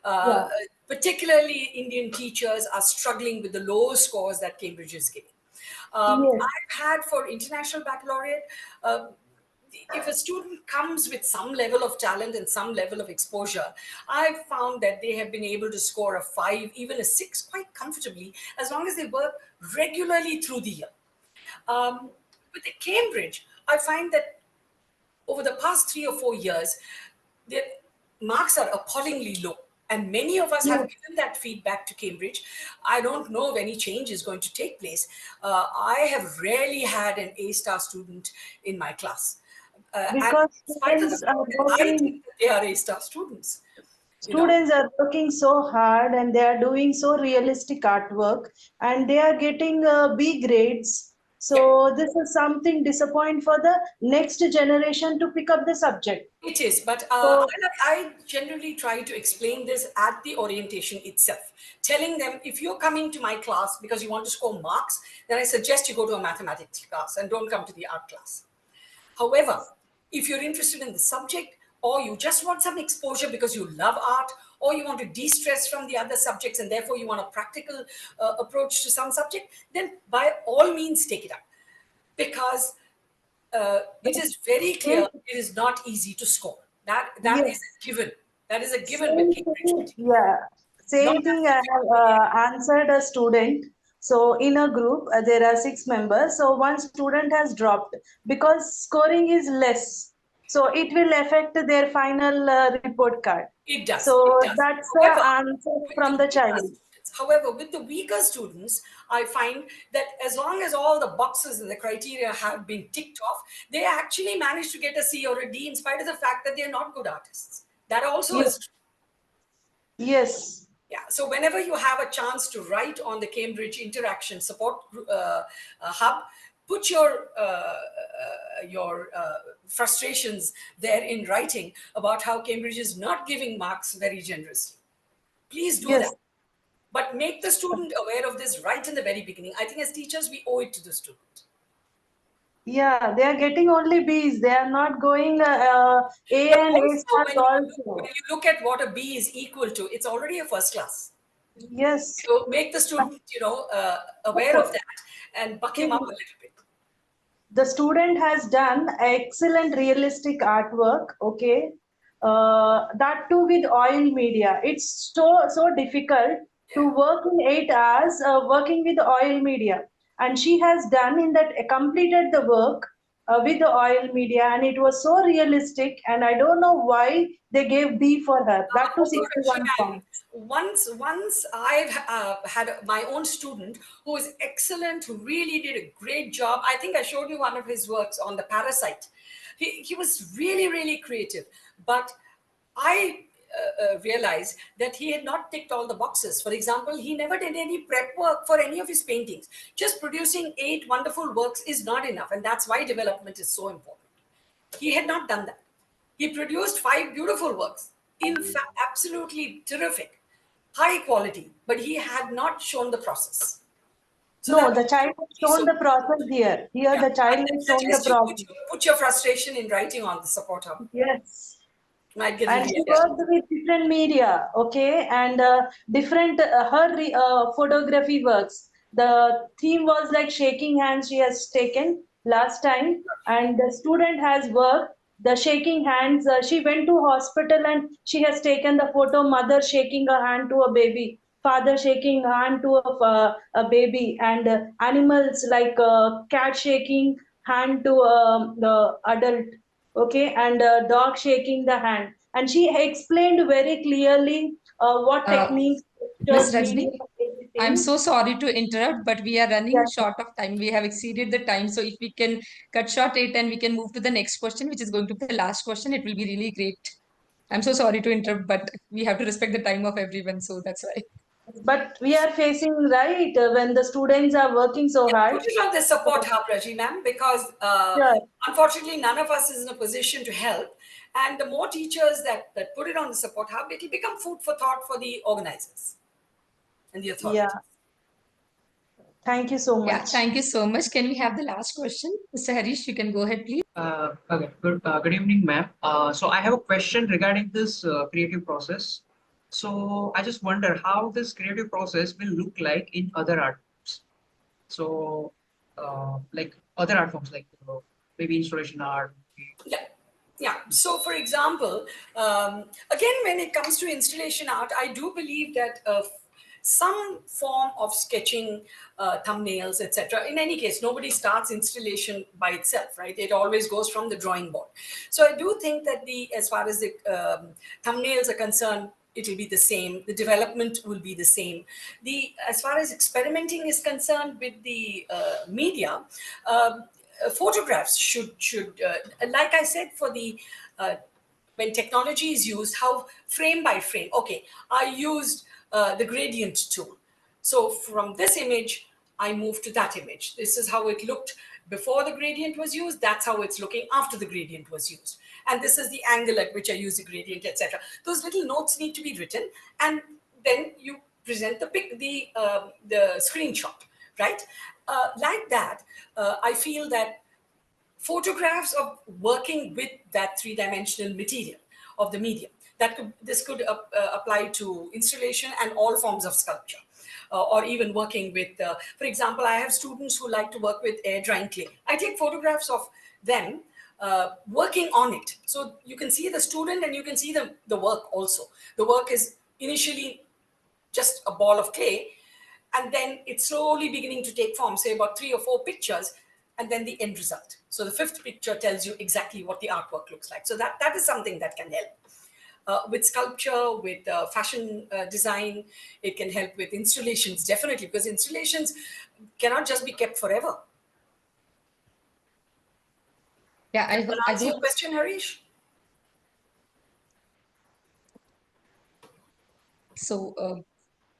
Yeah. Particularly Indian teachers are struggling with the low scores that Cambridge is giving. Yes. I've had for international baccalaureate, if a student comes with some level of talent and some level of exposure, I've found that they have been able to score a 5, even a 6 quite comfortably, as long as they work regularly through the year. With the Cambridge, I find that over the past 3 or 4 years, their marks are appallingly low. And many of us have Yes. given that feedback to Cambridge. I don't know if any change is going to take place. I have rarely had an A-star student in my class. And Because in spite of the students fact are that I working. think that they are A-star students, you know. Students are working so hard and they are doing so realistic artwork and they are getting B grades. Yeah. So this is something disappoint for the next generation to pick up the subject. It is, but So I generally try to explain this at the orientation itself, telling them if you're coming to my class because you want to score marks, then I suggest you go to a mathematics class and don't come to the art class. However, if you're interested in the subject or you just want some exposure because you love art or you want to de-stress from the other subjects and therefore you want a practical approach to some subject, then by all means take it up because it is very clear it is not easy to score. That is yes, a given. That is a given with same Cambridge thing. material. Yeah, Not same thing. as I if have everybody else. answered a student. So in a group, there are 6 members. So one student has dropped because scoring is less. So it will affect their final report card. It does. It So does. that's the However, answer with the from the weaker child. students, however, with the weaker students, I find that as long as all the boxes and the criteria have been ticked off, they actually manage to get a C or a D in spite of the fact that they're not good artists. That also Yes. is true. Yes. Yeah. So whenever you have a chance to write on the Cambridge Interaction Support Hub, put your frustrations there in writing about how Cambridge is not giving marks very generously. Please do Yes. that. But make the student aware of this right in the very beginning. I think as teachers, we owe it to the student. Yeah, they are getting only Bs. They are not going A But and A also, stars when also. you look at what a B is equal to, it's already a first class. Yes. So make the student, aware of that and buck him up a See, little bit. the student has done excellent realistic artwork. Okay, that too with oil media. It's so difficult to work in 8 hours working with oil media, and she has done in that completed the work with the oil media, and it was so realistic. And I don't know why they gave B for her. That too Also, Raji 61 ma'am, points. once I've had my own student who was excellent, who really did a great job. I think I showed you one of his works on the parasite. He was really, really creative. But I realized that he had not ticked all the boxes. For example, he never did any prep work for any of his paintings. Just producing 8 wonderful works is not enough. And that's why development is so important. He had not done that. He produced 5 beautiful works, in fact, absolutely terrific, high quality, but he had not shown the process. So No, that the child has shown so the process here. Here, yeah, the I child would has shown the suggest you process. put your frustration in writing on the support hub. Yes. Might get a And she reaction. worked with different media, okay, and different photography works. The theme was like shaking hands she has taken last time, and the student has worked the shaking hands. She went to hospital and she has taken the photo, mother shaking a hand to a baby, father shaking a hand to a baby, and animals like cat shaking hand to the adult, okay, and dog shaking the hand, and she explained very clearly what Uh, techniques, Miss pictures, Rajni, media, I'm everything. so sorry to interrupt, but we are running Yes, short of time. We have exceeded the time. So if we can cut short it and we can move to the next question, which is going to be the last question, it will be really great. I'm so sorry to interrupt, but we have to respect the time of everyone. So that's why. But we are facing, right, when the students are working so hard. Put it on the support hub, Raji ma'am, because Sure. unfortunately none of us is in a position to help. And the more teachers that put it on the support hub, it will become food for thought for the organizers and the authorities. Yeah. Thank you so Yeah, much. thank you so much. Can we have the last question? Mr. Harish, you can go ahead, please. Okay. Good evening, ma'am. So I have a question regarding this creative process. So I just wonder how this creative process will look like in other art forms. So, like other art forms, like maybe installation art. Yeah. So, for example, again, when it comes to installation art, I do believe that some form of sketching, thumbnails, etc. In any case, nobody starts installation by itself, right? It always goes from the drawing board. So, I do think that as far as the thumbnails are concerned, it will be the same. The development will be the same. As far as experimenting is concerned with the media. Photographs should like I said, for the when technology is used, how frame by frame. Okay, I used the gradient tool, so from this image I moved to that image. This is how it looked before the gradient was used. That's how it's looking after the gradient was used. And this is the angle at which I use the gradient, etc. Those little notes need to be written, and then you present the screenshot, right? Like that, I feel that photographs of working with that three-dimensional material of the medium, this could apply to installation and all forms of sculpture, or even working with, for example, I have students who like to work with air drying clay. I take photographs of them working on it, so you can see the student and you can see the work also. The work is initially just a ball of clay, and then it's slowly beginning to take form, say about 3 or 4 pictures, and then the end result. So the 5th picture tells you exactly what the artwork looks like. So that is something that can help. With sculpture, with fashion design, it can help with installations, definitely, because installations cannot just be kept forever. Yeah, I Does that answer your hope. question, Harish? So,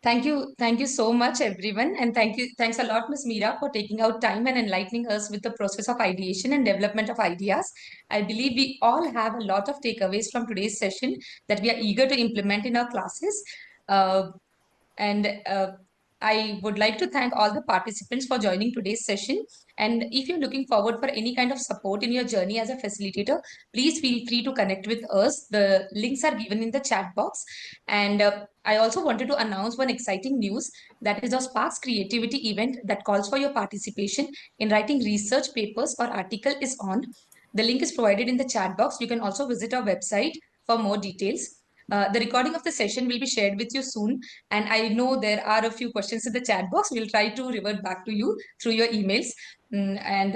thank you so much, everyone, and thanks a lot, Ms. Meera, for taking out time and enlightening us with the process of ideation and development of ideas. I believe we all have a lot of takeaways from today's session that we are eager to implement in our classes. And I would like to thank all the participants for joining today's session. And if you're looking forward for any kind of support in your journey as a facilitator, please feel free to connect with us. The links are given in the chat box. And I also wanted to announce one exciting news, that is our Sparks Creativity event that calls for your participation in writing research papers or article is on. The link is provided in the chat box. You can also visit our website for more details. The recording of the session will be shared with you soon. And I know there are a few questions in the chat box. We'll try to revert back to you through your emails. And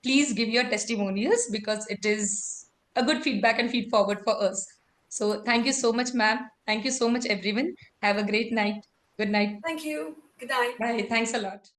please give your testimonials, because it is a good feedback and feed forward for us. So thank you so much, ma'am. Thank you so much, everyone. Have a great night. Good night. Thank you. Good night. Bye. Thanks a lot.